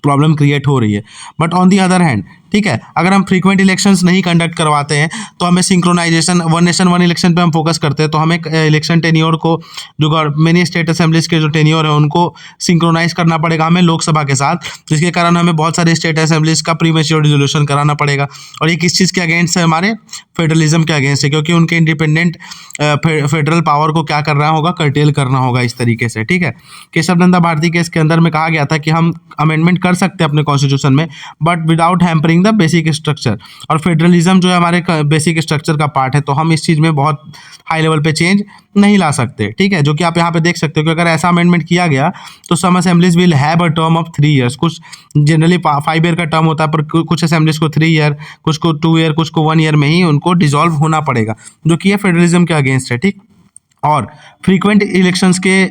प्रॉब्लम क्रिएट हो रही है। But on the other hand, ठीक है। अगर हम फ्रीक्वेंट इलेक्शंस नहीं कंडक्ट करवाते हैं तो हमें synchronisation, one nation one election पे हम फोकस करते हैं, तो हमें इलेक्शन टेन्योर को, जो मेनी स्टेट असेंबलीज के जो टेन्योर है उनको सिंक्रोनाइज करना पड़ेगा हमें लोकसभा के साथ, जिसके कारण हमें बहुत सारे स्टेट असेंबलीज का प्रीमेच्योर डिसोल्यूशन कराना पड़ेगा। और ये किस चीज़ के अगेंस्ट है? हमारे फेडरलिज्म के अगेंस्ट है, क्योंकि उनके इंडिपेंडेंट फेडरल पावर को क्या करना होगा? कर्टेल करना होगा इस तरीके से, ठीक है। केशव नंदा भारती केस के अंदर में कहा गया था कि हम अमेंडमेंट कर सकते हैं अपने कॉन्स्टिट्यूशन में, but without hampering the basic structure. और फेडरलिज्म जो है हमारे बेसिक स्ट्रक्चर का पार्ट है, तो हम इस चीज़ में बहुत हाई लेवल पे चेंज नहीं ला सकते, ठीक है। जो कि आप यहाँ पे देख सकते हो कि अगर ऐसा अमेंडमेंट किया गया तो some assemblies will have a term of 3 years. कुछ जनरली 5 ईयर का टर्म होता है, पर कुछ असेंबलीज को 3 ईयर, कुछ को 2 ईयर, कुछ को 1 ईयर में ही उनको डिसॉल्व होना पड़ेगा, जो कि ये फेडरलिज्म के अगेंस्ट है, ठीक। और फ्रीक्वेंट इलेक्शंस के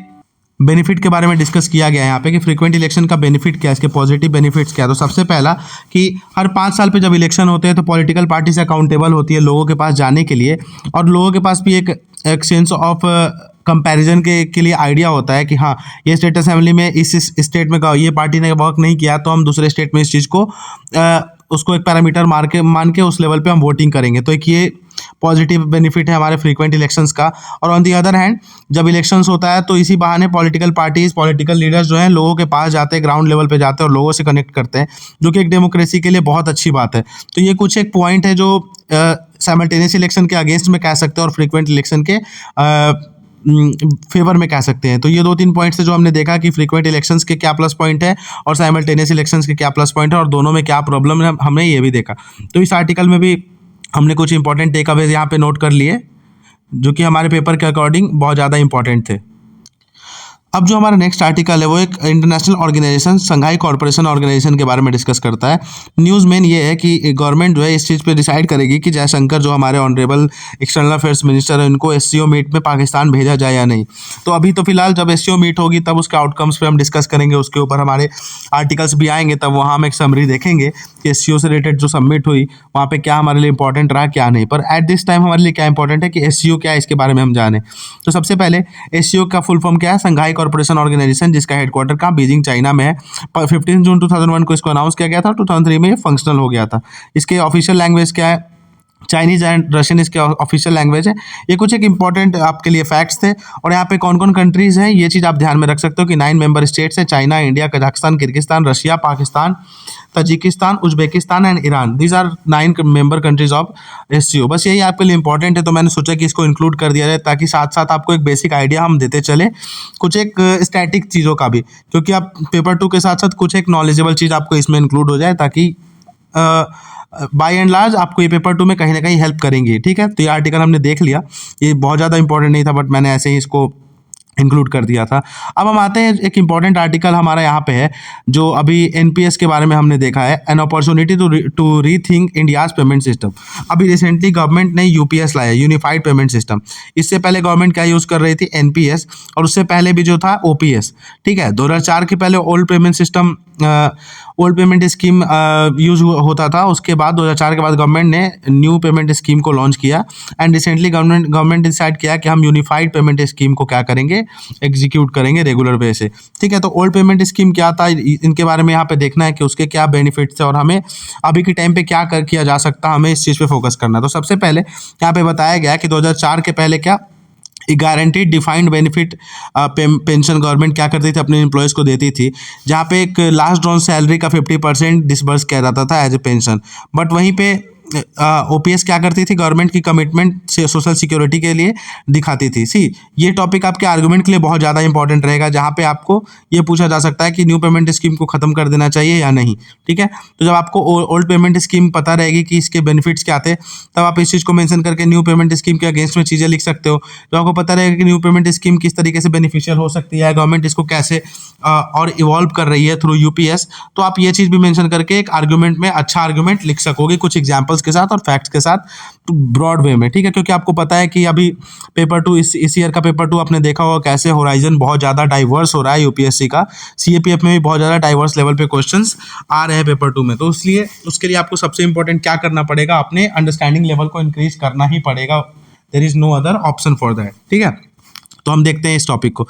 बेनिफिट के बारे में डिस्कस किया गया है यहाँ पे कि फ्रीक्वेंट इलेक्शन का बेनिफिट क्या है, इसके पॉजिटिव बेनिफिट्स क्या है। तो सबसे पहला कि हर 5 साल पे जब इलेक्शन होते हैं तो पॉलिटिकल पार्टीज अकाउंटेबल होती है लोगों के पास जाने के लिए, और लोगों के पास भी एक सेंस ऑफ कंपैरिजन के लिए आइडिया होता है कि हाँ, ये स्टेट असेंबली में इस स्टेट में ये पार्टी ने वर्क नहीं किया, तो हम दूसरे स्टेट में इस चीज़ को उसको एक पैरामीटर मान के उस लेवल पे हम वोटिंग करेंगे। तो एक ये पॉजिटिव बेनिफिट है हमारे फ्रीक्वेंट इलेक्शंस का। और ऑन दी अदर हैंड, जब इलेक्शंस होता है तो इसी बहाने पॉलिटिकल पार्टीज, पॉलिटिकल लीडर्स जो हैं लोगों के पास जाते हैं, ग्राउंड लेवल पे जाते हैं और लोगों से कनेक्ट करते हैं, जो कि एक डेमोक्रेसी के लिए बहुत अच्छी बात है। तो ये कुछ एक पॉइंट है जो साइमल्टेनियस इलेक्शन के अगेंस्ट में कह सकते हैं और फ्रीक्वेंट इलेक्शन के फेवर में कह सकते हैं। तो ये 2-3 पॉइंट्स है जो हमने देखा कि फ्रीक्वेंट इलेक्शंस के क्या प्लस पॉइंट है और साइमल्टेनियस इलेक्शंस के क्या प्लस पॉइंट है, और दोनों में क्या प्रॉब्लम है हमने ये भी देखा। तो इस आर्टिकल में भी हमने कुछ इंपॉर्टेंट टेक अवेज यहाँ पे नोट कर लिए, जो कि हमारे पेपर के अकॉर्डिंग बहुत ज़्यादा इंपॉर्टेंट थे। अब जो हमारा नेक्स्ट आर्टिकल है वो एक international organisation, Shanghai corporation organisation के बारे में डिस्कस करता है। न्यूज़ मेन ये है कि गवर्नमेंट जो है इस चीज़ पे डिसाइड करेगी कि जयशंकर जो हमारे ऑनरेबल एक्सटर्नल अफेयर्स मिनिस्टर है, उनको एससीओ मीट में पाकिस्तान भेजा जाए या नहीं। तो अभी तो फिलहाल जब एससीओ मीट होगी तब उसके आउटकम्स पे हम डिस्कस करेंगे, उसके ऊपर हमारे आर्टिकल्स भी आएंगे, तब वहाँ हम एक समरी देखेंगे कि एससीओ से रिलेटेड जो सबमिट हुई वहाँ पे क्या हमारे लिए इंपॉर्टेंट रहा, क्या नहीं। पर एट दिस टाइम हमारे लिए क्या इंपॉर्टेंट है कि एससीओ क्या है, इसके बारे में हम जाने। तो सबसे पहले एससीओ का फुल फॉर्म क्या है? संघाई कॉर्पोरेशन ऑर्गेनाइजेशन, जिसका हेडक्वार्टर कहाँ? बीजिंग, चाइना में है। 15 जून 2001 को इसको अनाउंस किया गया था, 2003 में ये फंक्शनल हो गया था। इसके ऑफिशियल लैंग्वेज क्या है? चाइनीज एंड रशियन इसके ऑफिशियल लैंग्वेज है। ये कुछ एक इंपॉर्टेंट आपके लिए फैक्ट्स थे। और यहाँ पे कौन कौन कंट्रीज हैं ये चीज़ आप ध्यान में रख सकते हो कि 9 मेंबर स्टेट्स हैं, China, India, Kazakhstan, Kyrgyzstan, Russia, Pakistan, Tajikistan, Uzbekistan and Iran. These are 9 member countries of SCO. बस यही आपके लिए इंपॉर्टेंट है, तो मैंने सोचा कि इसको इंक्लूड कर दिया जाए, ताकि साथ साथ आपको एक बेसिक आइडिया हम देते चले कुछ एक स्टैटिक चीज़ों का भी, क्योंकि आप पेपर 2 के साथ साथ कुछ एक नॉलेजेबल चीज़ आपको इसमें इंक्लूड हो जाए, ताकि बाय एंड लार्ज आपको ये पेपर 2 में कहीं ना कहीं हेल्प करेंगे, ठीक है। तो ये आर्टिकल हमने देख लिया, ये बहुत ज़्यादा इंपॉर्टेंट नहीं था, बट मैंने ऐसे ही इसको इंक्लूड कर दिया था। अब हम आते हैं, एक इंपॉर्टेंट आर्टिकल हमारा यहाँ पे है जो अभी एनपीएस के बारे में हमने देखा है, an opportunity to rethink India's payment system. अभी रिसेंटली गवर्नमेंट ने यूपीएस लाया, यूनिफाइड पेमेंट सिस्टम। इससे पहले गवर्नमेंट क्या यूज़ कर रही थी? एनपीएस, और उससे पहले भी जो था ओपीएस, ठीक है। 2004 के पहले old payment system, old payment scheme use होता था। उसके बाद 2004 के बाद गवर्नमेंट ने न्यू पेमेंट स्कीम को लॉन्च किया, एंड रिसेंटली गवर्नमेंट डिसाइड किया कि हम यूनिफाइड पेमेंट स्कीम को क्या करेंगे? एग्जीक्यूट करेंगे रेगुलर वे से, ठीक है। तो ओल्ड पेमेंट स्कीम क्या था, इनके बारे में यहाँ पे देखना है कि उसके क्या बेनिफिट्स थे और हमें अभी के टाइम पे क्या किया जा सकता है, हमें इस चीज़ पे फोकस करना है। तो सबसे पहले यहाँ पे बताया गया कि 2004 के पहले क्या guaranteed defined benefit pension government क्या करती थी? अपने एम्प्लॉयज़ को देती थी, जहाँ पे एक लास्ट ड्रॉन सैलरी का 50% डिसबर्स किया जाता था एज ए पेंशन। बट वहीं पे ओपीएस क्या करती थी? गवर्नमेंट की कमिटमेंट से सोशल सिक्योरिटी के लिए दिखाती थी। ये टॉपिक आपके आर्गुमेंट के लिए बहुत ज़्यादा इंपॉर्टेंट रहेगा, जहाँ पे आपको ये पूछा जा सकता है कि न्यू पेमेंट स्कीम को ख़त्म कर देना चाहिए या नहीं, ठीक है। तो जब आपको ओल्ड पेमेंट स्कीम पता रहेगी कि इसके बेनिफिट्स क्या थे, तब आप इस चीज़ को मेंशन करके न्यू पेमेंट स्कीम के अगेंस्ट में चीज़ें लिख सकते हो। जब आपको पता रहेगा कि न्यू पेमेंट स्कीम किस तरीके से बेनिफिशियल हो सकती है, गवर्नमेंट इसको कैसे और इवॉल्व कर रही है थ्रू यूपीएस, तो आप ये चीज़ भी मेंशन करके एक आर्गुमेंट में अच्छा आर्गुमेंट लिख सकोगे, कुछ एग्जांपल्स के साथ और फैक्ट्स के साथ, ब्रॉड वे में, ठीक है। क्योंकि आपको पता है कि अभी पेपर 2 इस ईयर का पेपर 2 आपने देखा होगा कैसे होराइजन बहुत ज़्यादा डाइवर्स हो रहा है यूपीएससी का। सीएपीएफ में भी बहुत ज़्यादा डाइवर्स लेवल पे क्वेश्चंस आ रहे हैं पेपर 2 में। तो इसलिए उसके लिए आपको सबसे इंपॉर्टेंट क्या करना पड़ेगा? अपने अंडरस्टैंडिंग लेवल को इंक्रीज करना ही पड़ेगा। There is no other option for that, ठीक है। तो हम देखते हैं इस टॉपिक को।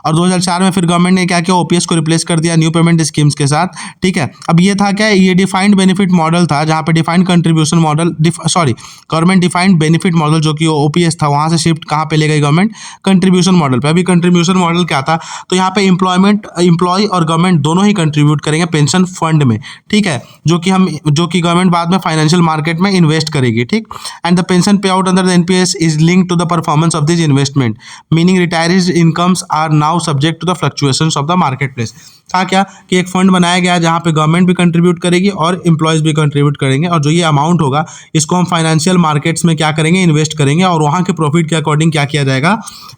और 2004 में फिर गवर्नमेंट ने क्या किया, ओपीएस को रिप्लेस कर दिया न्यू पेमेंट स्कीम्स के साथ, ठीक है। अब ये था क्या, ये डिफाइंड बेनिफिट मॉडल था, जहाँ पे defined contribution model, government defined benefit model जो कि ओपीएस था, वहाँ से शिफ्ट कहाँ पे ले गई गवर्नमेंट, कंट्रीब्यूशन मॉडल पे। अभी कंट्रीब्यूशन मॉडल क्या था, तो यहाँ पे एम्प्लॉय और गवर्नमेंट दोनों ही कंट्रीब्यूट करेंगे पेंशन फंड में, ठीक है, जो कि गवर्नमेंट बाद में फाइनेंशियल मार्केट में इन्वेस्ट करेगी, ठीक। And the pension pay out under the NPS is linked to the performance of this investment, meaning retirees incomes are now subject to the fluctuations of the market place. था क्या कि एक fund बनाया गया जहाँ पे गवर्नमेंट भी contribute करेगी और एम्प्लॉयज़ भी कंट्रीब्यूट करेंगे, और जो ये अमाउंट होगा इसको हम फाइनेंशियल मार्केट्स में क्या करेंगे, इन्वेस्ट करेंगे, और वहाँ के प्रॉफिट के अकॉर्डिंग क्या किया जाएगा,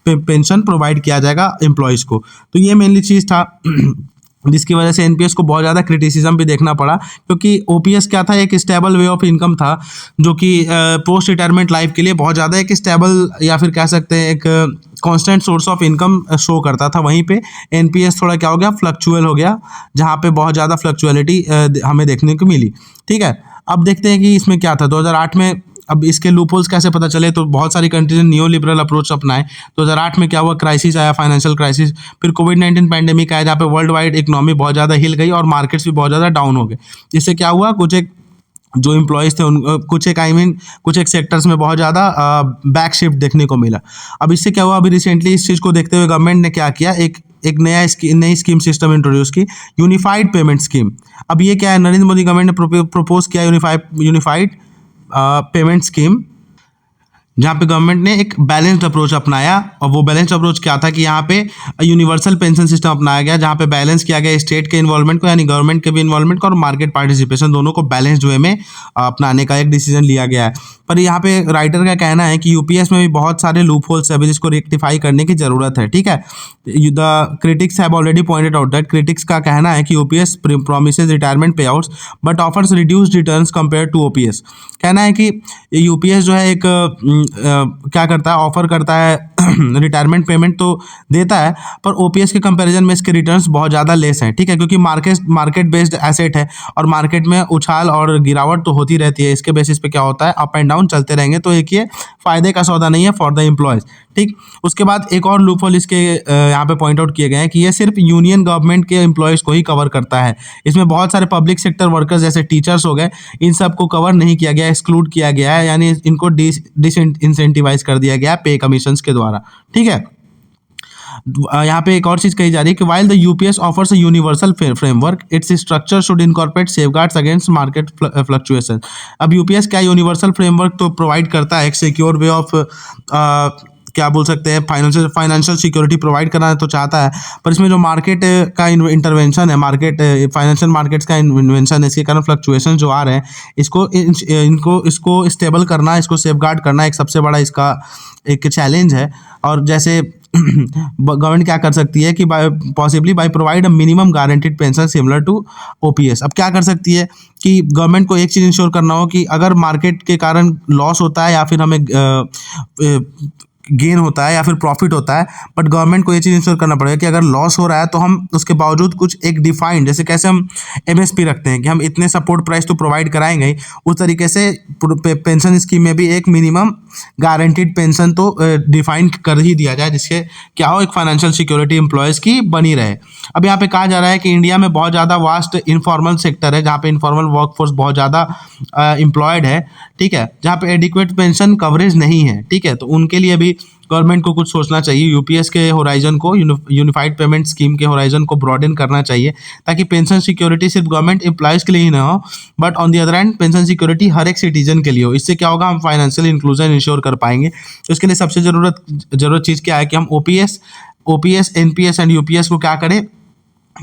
पेंशन प्रोवाइड किया जाएगा एम्प्लॉयज़ को। तो ये मेनली चीज़ था जिसकी वजह से एनपीएस को बहुत ज़्यादा क्रिटिसिज्म भी देखना पड़ा, क्योंकि ओपीएस क्या था, एक स्टेबल वे ऑफ इनकम था, जो कि पोस्ट रिटायरमेंट लाइफ के लिए बहुत ज़्यादा एक स्टेबल, या फिर कह सकते हैं एक constant source of income show करता था। वहीं पे एनपीएस थोड़ा क्या हो गया, फ्लक्चुअल हो गया, जहाँ पे बहुत ज़्यादा फ्लक्चुअलिटी हमें देखने को मिली, ठीक है। अब देखते हैं कि इसमें क्या था 2008 में। अब इसके लूपहोल्स कैसे पता चले, तो बहुत सारी कंट्रीज ने नियो लिबरल अप्रोच अपनाए। 2008 में क्या हुआ, क्राइसिस आया, फाइनेंशियल क्राइसिस, फिर कोविड-19 पैंडेमिक आया, जहाँ पे वर्ल्ड वाइड इकोनॉमी बहुत ज़्यादा हिल गई और मार्केट्स भी बहुत ज़्यादा डाउन हो गए। इससे क्या हुआ, जो एम्प्लॉयज़ थे उन कुछ एक सेक्टर्स में बहुत ज़्यादा बैक शिफ्ट देखने को मिला। अब इससे क्या हुआ, अभी रिसेंटली इस चीज़ को देखते हुए गवर्नमेंट ने क्या किया, एक नई स्कीम सिस्टम इंट्रोड्यूस की, यूनिफाइड पेमेंट स्कीम। अब ये क्या है, नरेंद्र मोदी गवर्नमेंट ने प्रपोज किया यूनिफाइड पेमेंट स्कीम, जहाँ पे गवर्नमेंट ने एक बैलेंस्ड अप्रोच अपनाया। और वो बैलेंस्ड अप्रोच क्या था कि यहाँ पे यूनिवर्सल पेंशन सिस्टम अपनाया गया, जहाँ पे बैलेंस किया गया स्टेट के इन्वॉल्वमेंट को, यानी गवर्नमेंट के भी इन्वॉल्वमेंट को, और मार्केट पार्टिसिपेशन दोनों को बैलेंस्ड वे में अपनाने का एक डिसीजन लिया गया है। पर यहाँ पे राइटर का कहना है कि यूपीएस में भी बहुत सारे लूप होल्स है अभी, जिसको रेक्टिफाई करने की जरूरत है, ठीक है। The critics have already pointed out that, critics का कहना है कि UPS promises retirement pay outs but offers reduced returns compare to OPS. कहना है कि यूपीएस जो है एक क्या करता है, ऑफर करता है रिटायरमेंट पेमेंट तो देता है, पर ओपीएस के कंपैरिजन में इसके रिटर्न्स बहुत ज़्यादा लेस हैं, ठीक है, क्योंकि मार्केट बेस्ड एसेट है, और मार्केट में उछाल और गिरावट तो होती रहती है, इसके बेसिस पे क्या होता है, अप एंड डाउन चलते रहेंगे, तो एक ये फायदे का सौदा नहीं है फॉर द एम्प्लॉयज़, ठीक। उसके बाद एक और लूपहोल इसके यहाँ पे पॉइंट आउट किए गए हैं कि ये सिर्फ यूनियन गवर्नमेंट के एम्प्लॉयज़ को ही कवर करता है। इसमें बहुत सारे पब्लिक सेक्टर वर्कर्स जैसे टीचर्स हो गए, इन सब को कवर नहीं किया गया, एक्सक्लूड किया गया है, यानी इनको डिसइंसेंटिवाइज कर दिया गया पे कमीशंस के द्वारा, ठीक है। यहाँ पे एक और चीज़ कही जा रही है कि while the UPS offers a universal framework, its structure should incorporate safeguards against market fluctuation. अब यूपीएस क्या यूनिवर्सल फ्रेमवर्क तो प्रोवाइड करता है, एक सिक्योर वे ऑफ क्या बोल सकते हैं, फाइनेंशियल सिक्योरिटी प्रोवाइड करना तो चाहता है, पर इसमें जो मार्केट का इंटरवेंशन है, फाइनेंशियल मार्केट्स का इन्वेंशन है, इसके कारण फ्लक्चुएशन जो आ रहे हैं, इसको स्टेबल करना, इसको सेफगार्ड करना एक सबसे बड़ा इसका एक चैलेंज है। और जैसे गवर्नमेंट क्या कर सकती है कि possibly by provide a minimum guaranteed pension similar to OPS. अब क्या कर सकती है कि गवर्नमेंट को एक चीज़ इंश्योर करना हो कि अगर मार्केट के कारण लॉस होता है या फिर हमें गेन होता है या फिर प्रॉफिट होता है, बट गवर्नमेंट को ये चीज़ इंश्योर करना पड़ेगा कि अगर लॉस हो रहा है तो हम उसके बावजूद कुछ एक डिफाइंड, जैसे कैसे हम एमएसपी रखते हैं कि हम इतने सपोर्ट प्राइस तो प्रोवाइड कराएंगे ही, उस तरीके से पेंशन स्कीम में भी एक मिनिमम गारंटीड पेंशन तो डिफाइन कर ही दिया जाए, जिससे क्या हो, एक फाइनेंशियल सिक्योरिटी एम्प्लॉयज़ की बनी रहे। अब यहाँ पे कहा जा रहा है कि इंडिया में बहुत ज़्यादा वास्ट इनफॉर्मल सेक्टर है, जहाँ पे इनफॉर्मल वर्कफोर्स बहुत ज़्यादा एम्प्लॉयड है, ठीक है, जहाँ पे एडिक्वेट पेंशन कवरेज नहीं है, ठीक है। तो उनके लिए भी गवर्नमेंट को कुछ सोचना चाहिए, यूपीएस के होराइजन को, यूनिफाइड पेमेंट स्कीम के होराइजन को ब्रॉडन करना चाहिए, ताकि पेंशन सिक्योरिटी सिर्फ गवर्नमेंट एम्प्लॉयज़ के लिए ही ना हो, but on the other hand pension security हर एक सिटीजन के लिए हो। इससे क्या होगा, हम फाइनेंशियल इंक्लूजन इंश्योर कर पाएंगे। तो इसके लिए सबसे ज़रूरत चीज़ क्या है कि हम ओपीएस एनपीएस एंड यूपीएस को क्या करें,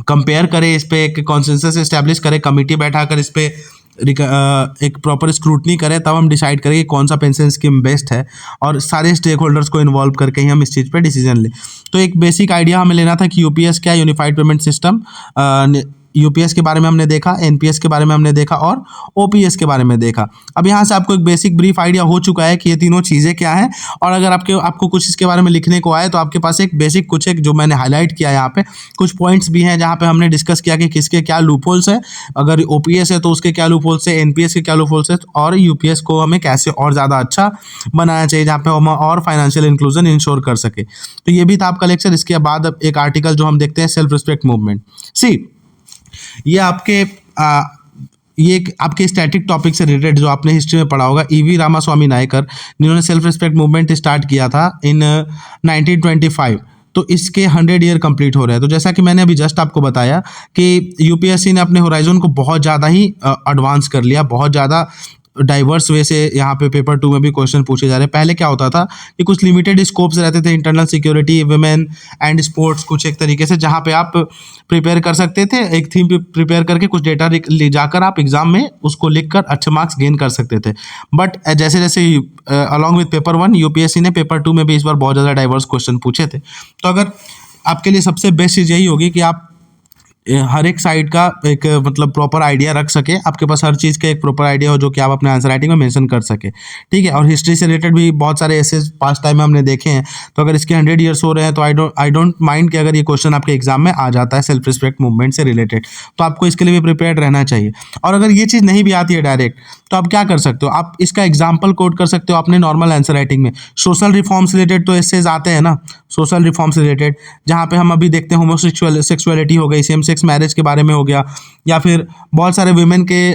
कंपेयर करें, इस पर एक कॉन्सेंसस इस्टेब्लिश करें, कमेटी बैठाकर इस पर एक प्रॉपर स्क्रूटनी करें, तब हम डिसाइड करें कि कौन सा पेंशन स्कीम बेस्ट है, और सारे स्टेक होल्डर्स को इन्वॉल्व करके ही हम इस चीज़ पे डिसीजन लें। तो एक बेसिक आइडिया हमें लेना था कि यूपीएस क्या है, यूनिफाइड पेमेंट सिस्टम, यूपीएस के बारे में हमने देखा, एनपीएस के बारे में हमने देखा और ओपीएस के बारे में देखा। अब यहाँ से आपको एक बेसिक ब्रीफ आइडिया हो चुका है कि ये तीनों चीज़ें क्या हैं, और अगर आपको कुछ इसके बारे में लिखने को आए तो आपके पास एक बेसिक कुछ एक जो मैंने हाईलाइट किया है यहाँ पे कुछ पॉइंट्स भी हैं जहाँ पे हमने डिस्कस किया कि किसके क्या लूपहोल्स है, अगर ओपीएस है तो उसके क्या लूपहोल्स है, एनपीएस के क्या लूपहोल्स है, और यूपीएस को हमें कैसे और ज़्यादा अच्छा बनाना चाहिए जहाँ पे हम और फाइनेंशियल इंक्लूजन इंश्योर कर सके। तो ये भी था आपका लेक्चर। इसके बाद अब एक आर्टिकल जो हम देखते हैं सेल्फ रिस्पेक्ट मूवमेंट। ये आपके स्टैटिक टॉपिक से रिलेटेड जो आपने हिस्ट्री में पढ़ा होगा, ईवी रामास्वामी नायकर जिन्होंने सेल्फ रिस्पेक्ट मूवमेंट स्टार्ट किया था इन 1925। तो इसके 100 ईयर कंप्लीट हो रहे हैं। तो जैसा कि मैंने अभी जस्ट आपको बताया कि यूपीएससी ने अपने होराइजन को बहुत ज़्यादा ही एडवांस कर लिया, बहुत ज़्यादा डाइवर्स वे से यहाँ पे पेपर 2 में भी क्वेश्चन पूछे जा रहे हैं। पहले क्या होता था कि कुछ लिमिटेड स्कोप्स रहते थे, internal security, women and sports, कुछ एक तरीके से जहाँ पे आप प्रिपेयर कर सकते थे, एक थीम प्रिपेयर करके कुछ डेटा ले जाकर आप एग्जाम में उसको लिखकर अच्छे मार्क्स गेन कर सकते थे। बट जैसे जैसे अलॉन्ग विथ पेपर 1 यूपीएससी ने पेपर 2 में भी इस बार बहुत ज़्यादा डाइवर्स क्वेश्चन पूछे थे। तो अगर आपके लिए सबसे बेस्ट चीज़ यही होगी कि आप हर एक साइड का एक मतलब प्रॉपर आइडिया रख सके, आपके पास हर चीज़ का एक प्रॉपर आइडिया हो जो कि आप अपने आंसर राइटिंग में मेंशन कर सके, ठीक है। और हिस्ट्री से रिलेटेड भी बहुत सारे ऐसे पास्ट टाइम में हमने देखे हैं। तो अगर इसके 100 ईयर्स हो रहे हैं तो आई डोंट माइंड कि अगर ये क्वेश्चन आपके एग्जाम में आ जाता है सेल्फ रिस्पेक्ट मूवमेंट से रिलेटेड, तो आपको इसके लिए भी प्रिपेयर्ड रहना चाहिए। और अगर ये चीज़ नहीं भी आती है डायरेक्ट, तो आप क्या कर सकते हो, आप इसका एग्जाम्पल कोट कर सकते हो अपने नॉर्मल आंसर राइटिंग में। सोशल रिफॉर्म्स रिलेटेड तो एसेज आते हैं ना, सोशल रिफॉर्म्स रिलेटेड, जहाँ पे हम अभी देखते हैं होमोसेक्सुअलिटी हो गई, सेम सेक्स मैरिज के बारे में हो गया, या फिर बहुत सारे वुमेन के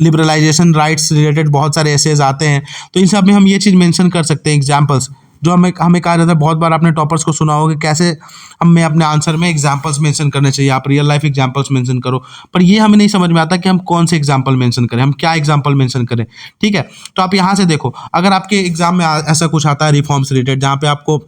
लिबरलाइजेशन राइट्स रिलेटेड बहुत सारे एसेज आते हैं। तो इन सब में हम ये चीज़ मेंशन कर सकते हैं एग्जाम्पल्स, जो हमें कहा जाता है। बहुत बार आपने टॉपर्स को सुना होगा कि कैसे हमें अपने आंसर में एग्जाम्पल्स मेंशन करने चाहिए, आप रियल लाइफ एग्जाम्पल्स मेंशन करो। पर ये हमें नहीं समझ में आता कि हम कौन से एग्जाम्पल मेंशन करें, हम क्या एग्जाम्पल मेंशन करें, ठीक है। तो आप यहाँ से देखो, अगर आपके एग्जाम में ऐसा कुछ आता है रिफॉर्म्स रिलेटेड, जहाँ पे आपको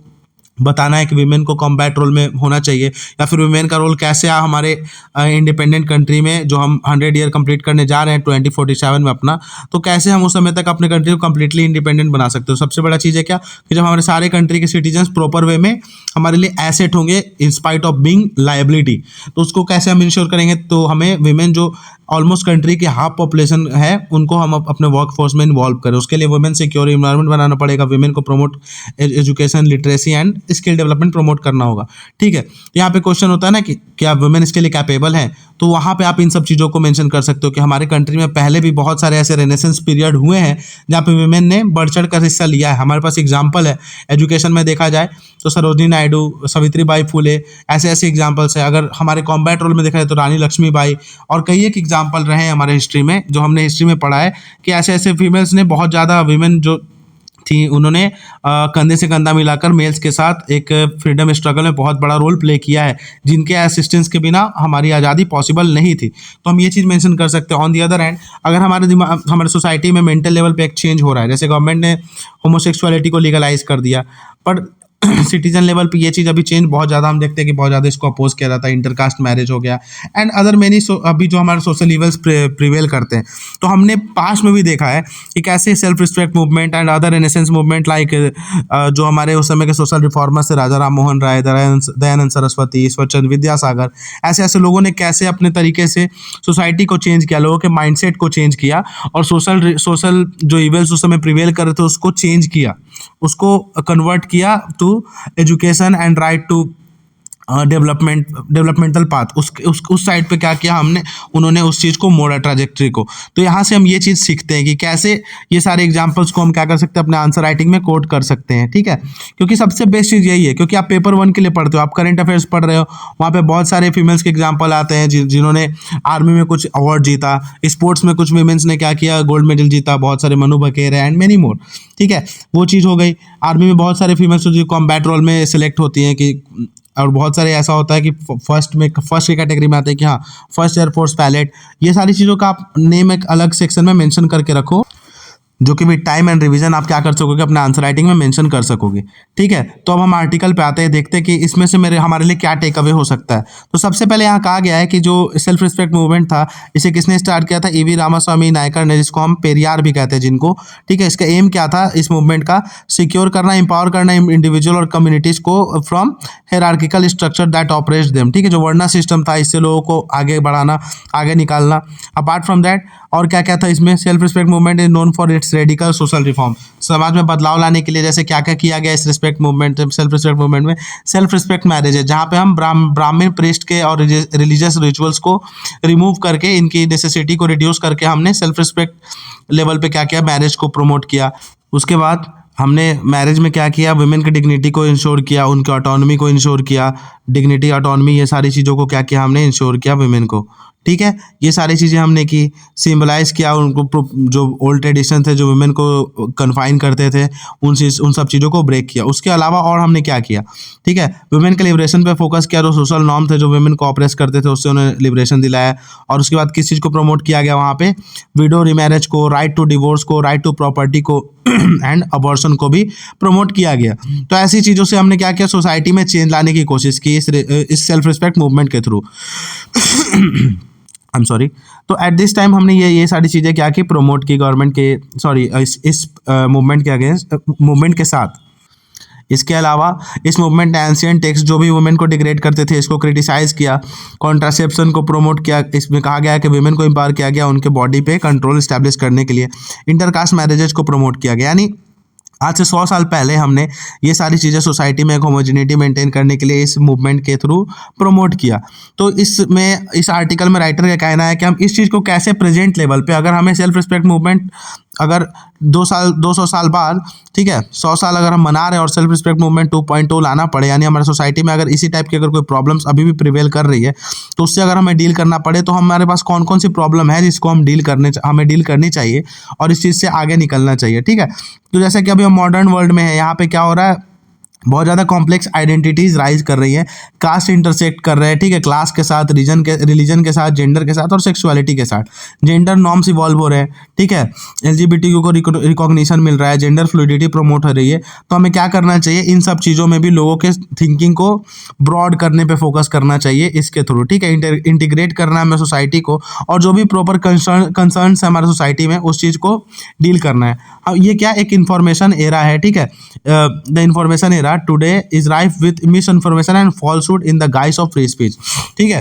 बताना है कि वीमेन को कॉम्बैट रोल में होना चाहिए, या फिर वीमेन का रोल कैसे हमारे इंडिपेंडेंट कंट्री में जो हम 100 ईयर कंप्लीट करने जा रहे हैं 2047 में अपना, तो कैसे हम उस समय तक अपने कंट्री को कंप्लीटली इंडिपेंडेंट बना सकते हो। सबसे बड़ा चीज़ है क्या कि जब हमारे सारे कंट्री के सिटीजन्स प्रॉपर वे में हमारे लिए एसेट होंगे in spite of being liability, तो उसको कैसे हम इंश्योर करेंगे। तो हमें वीमेन जो ऑलमोस्ट कंट्री की हाफ पॉपुलेशन है उनको हम अपने वर्क फोर्स में इन्वॉल्व करें, उसके लिए वुमेन सिक्योर इन्वायरमेंट बनाना पड़ेगा, वुमेन को promote education, literacy and skill development promote करना होगा, ठीक है। यहाँ पे क्वेश्चन होता है ना कि क्या वुमेन इसके लिए कैपेबल है, तो वहाँ पे आप इन सब चीज़ों को मेंशन कर सकते हो कि हमारे कंट्री में पहले भी बहुत सारे ऐसे रेनेसेंस पीरियड हुए हैं जहाँ पे वुमेन ने बढ़ चढ़ कर हिस्सा लिया है। हमारे पास एग्जाम्पल है, एजुकेशन में देखा जाए तो सरोजनी नायडू, सावित्रीबाई फुले, ऐसे ऐसे एग्जाम्पल्स हैं। अगर हमारे कॉम्बैट रोल में देखा जाए तो रानी लक्ष्मीबाई, और कई एक एग्जाम्पल रहे हैं हमारे हिस्ट्री में, जो हमने हिस्ट्री में पढ़ा है कि ऐसे ऐसे फीमेल्स ने बहुत ज़्यादा, वीमेन जो थी उन्होंने कंधे से कंधा मिलाकर मेल्स के साथ एक फ्रीडम स्ट्रगल में बहुत बड़ा रोल प्ले किया है, जिनके असिस्टेंस के बिना हमारी आज़ादी पॉसिबल नहीं थी। तो हम ये चीज़ मेंशन कर सकते हैं। ऑन दी अदर हैंड, अगर हमारे सोसाइटी में मेंटल लेवल पे एक चेंज हो रहा है, जैसे गवर्नमेंट ने होमोसेक्सुअलिटी को लीगलाइज कर दिया, पर सिटीजन लेवल पे ये चीज़ अभी चेंज बहुत ज़्यादा हम देखते हैं कि बहुत ज़्यादा इसको अपोज किया जाता है। इंटरकास्ट मैरिज हो गया एंड अदर मेनी अभी जो हमारे सोशल इवल्स प्रिवेल करते हैं। तो हमने पास्ट में भी देखा है कि कैसे self respect movement and other renaissance movement like जो हमारे उस समय के सोशल रिफॉर्मर्स थे, राजा राम मोहन राय, दयानंद सरस्वती, ईश्वरचंद्र विद्यासागर, ऐसे ऐसे लोगों ने कैसे अपने तरीके से सोसाइटी को चेंज किया, लोगों के माइंडसेट को चेंज किया, और सोशल जो इवल्स उस समय प्रिवेल कर रहे थे उसको चेंज किया, उसको कन्वर्ट किया to education and right to developmental path. उस साइड पे क्या किया उन्होंने उस चीज़ को मोड़ा, ट्रैजेक्टरी को। तो यहाँ से हम ये चीज़ सीखते हैं कि कैसे ये सारे एग्जांपल्स को हम क्या कर सकते हैं, अपने आंसर राइटिंग में कोट कर सकते हैं, ठीक है। क्योंकि सबसे बेस्ट चीज़ यही है, क्योंकि आप पेपर 1 के लिए पढ़ते हो, आप करंट अफेयर्स पढ़ रहे हो, वहाँ पे बहुत सारे फीमेल्स के एग्जाम्पल आते हैं जिन्होंने आर्मी में कुछ अवार्ड जीता, स्पोर्ट्स में कुछ वीमेंस ने क्या किया, गोल्ड मेडल जीता, बहुत सारे मनु बकेर एंड मेनी मोर, ठीक है। वो चीज़ हो गई। आर्मी में बहुत सारे फीमेल्स जो कॉम्बैट रोल में सिलेक्ट होती हैं कि, और बहुत सारे ऐसा होता है कि फर्स्ट की कैटेगरी में आते हैं कि हाँ फर्स्ट एयरफोर्स पायलट। ये सारी चीज़ों का आप नेम एक अलग सेक्शन में मेंशन करके रखो, जो कि भी टाइम एंड रिवीजन आप क्या कर सकोगे अपने आंसर राइटिंग में मेंशन कर सकोगे। ठीक है, तो अब हम आर्टिकल पे आते हैं, देखते हैं कि इसमें से हमारे लिए क्या टेक अवे हो सकता है। तो सबसे पहले यहाँ कहा गया है कि जो सेल्फ रिस्पेक्ट मूवमेंट था, इसे किसने स्टार्ट किया था? ईवी रामास्वामी नायकर ने, जिसको हम पेरियार भी कहते हैं जिनको। ठीक है, इसका एम क्या था इस मूवमेंट का? सिक्योर करना, एम्पावर करना इंडिविजुअल और कम्युनिटीज को from hierarchical structure that operates them. ठीक है, जो वर्ना सिस्टम था इससे लोगों को आगे बढ़ाना, आगे निकालना। अपार्ट फ्रॉम दैट और क्या क्या था इसमें? Self respect movement is known for its radical social reform. समाज में बदलाव लाने के लिए जैसे क्या क्या किया गया इस respect movement, self respect movement में? सेल्फ रिस्पेक्ट मैरिज है, जहाँ पे हम ब्राह्मण प्रीस्ट के और रिलीजियस रिचुअल्स को रिमूव करके, इनकी नेसेसिटी को रिड्यूस करके हमने सेल्फ रिस्पेक्ट लेवल पे क्या किया? मैरिज को प्रमोट किया। उसके बाद हमने मैरिज में क्या किया? वुमेन की डिग्निटी को इंश्योर किया, उनके ऑटोनॉमी को इंश्योर किया। डिग्निटी, ऑटोनॉमी, ये सारी चीज़ों को क्या किया हमने? इंश्योर किया वुमेन को। ठीक है, ये सारी चीज़ें हमने की। सिम्बलाइज किया उनको, जो ओल्ड ट्रेडिशन थे जो वुमेन को कन्फाइन करते थे, उन सब चीज़ों को ब्रेक किया। उसके अलावा और हमने क्या किया? ठीक है, वुमेन के लिबरेशन पे फोकस किया। जो सोशल नॉर्म थे जो वुमेन को ऑप्रेस करते थे, उससे उन्हें लिबरेशन दिलाया। और उसके बाद किस चीज़ को प्रमोट किया गया वहाँ पे? विडो रिमैरेज को, राइट टू डिवोर्स को, राइट टू प्रॉपर्टी को एंड अबॉर्शन को भी प्रमोट किया गया। तो ऐसी चीज़ों से हमने क्या किया? सोसाइटी में चेंज लाने की कोशिश की इस सेल्फ रिस्पेक्ट मूवमेंट के थ्रू। I am sorry. तो एट दिस टाइम हमने ये सारी चीज़ें क्या की? प्रमोट की गवर्नमेंट के, सॉरी, इस मूवमेंट के अगेंस्ट, मूवमेंट के साथ। इसके अलावा इस मूवमेंट ने एंशियंट टेक्स्ट जो भी वुमेन को डिग्रेड करते थे, इसको क्रिटिसाइज किया। कॉन्ट्रासेप्शन को प्रमोट किया। इसमें कहा गया है कि वुमेन को एम्पावर किया गया उनके बॉडी पे कंट्रोल इस्टेब्लिश करने के लिए। इंटरकास्ट मैरिजेज को प्रमोट किया गया। यानी आज से 100 साल पहले हमने ये सारी चीज़ें सोसाइटी में एक होमोजिनिटी मेंटेन करने के लिए इस मूवमेंट के थ्रू प्रमोट किया। तो इसमें, इस आर्टिकल में राइटर का कहना है कि हम इस चीज़ को कैसे प्रेजेंट लेवल पे, अगर हमें सेल्फ रिस्पेक्ट मूवमेंट अगर 200 साल बाद, ठीक है, 100 साल अगर हम मना रहे हैं और सेल्फ रिस्पेक्ट मूवमेंट 2.0 लाना पड़े, यानी हमारे सोसाइटी में अगर इसी टाइप की अगर कोई प्रॉब्लम्स अभी भी प्रिवेल कर रही है, तो उससे अगर हमें डील करना पड़े, तो हमारे पास कौन कौन सी प्रॉब्लम है जिसको हमें डील करनी चाहिए और इस चीज़ से आगे निकलना चाहिए। ठीक है, तो जैसे कि अभी हम मॉडर्न वर्ल्ड में है, यहाँ पे क्या हो रहा है? बहुत ज़्यादा कॉम्प्लेक्स आइडेंटिटीज़ राइज कर रही है, कास्ट इंटरसेक्ट कर रहे हैं। ठीक है, क्लास के साथ, रिलीजन के साथ, जेंडर के साथ और सेक्सुअलिटी के साथ। जेंडर नॉर्म्स इवॉल्व हो रहे हैं। ठीक है, LGBTQ को रिकॉग्निशन मिल रहा है, जेंडर फ्लूइडिटी प्रमोट हो रही है। तो हमें क्या करना चाहिए? इन सब चीज़ों में भी लोगों के थिंकिंग को ब्रॉड करने पे फोकस करना चाहिए इसके थ्रू। ठीक है, इंटीग्रेट करना है हमें सोसाइटी को, और जो भी प्रॉपर कंसर्न है हमारे सोसाइटी में, उस चीज़ को डील करना है। अब ये क्या एक इन्फॉर्मेशन एरा है। ठीक है, the information era today is rife with miss information and falsehood in the guys of free speech. ठीक है,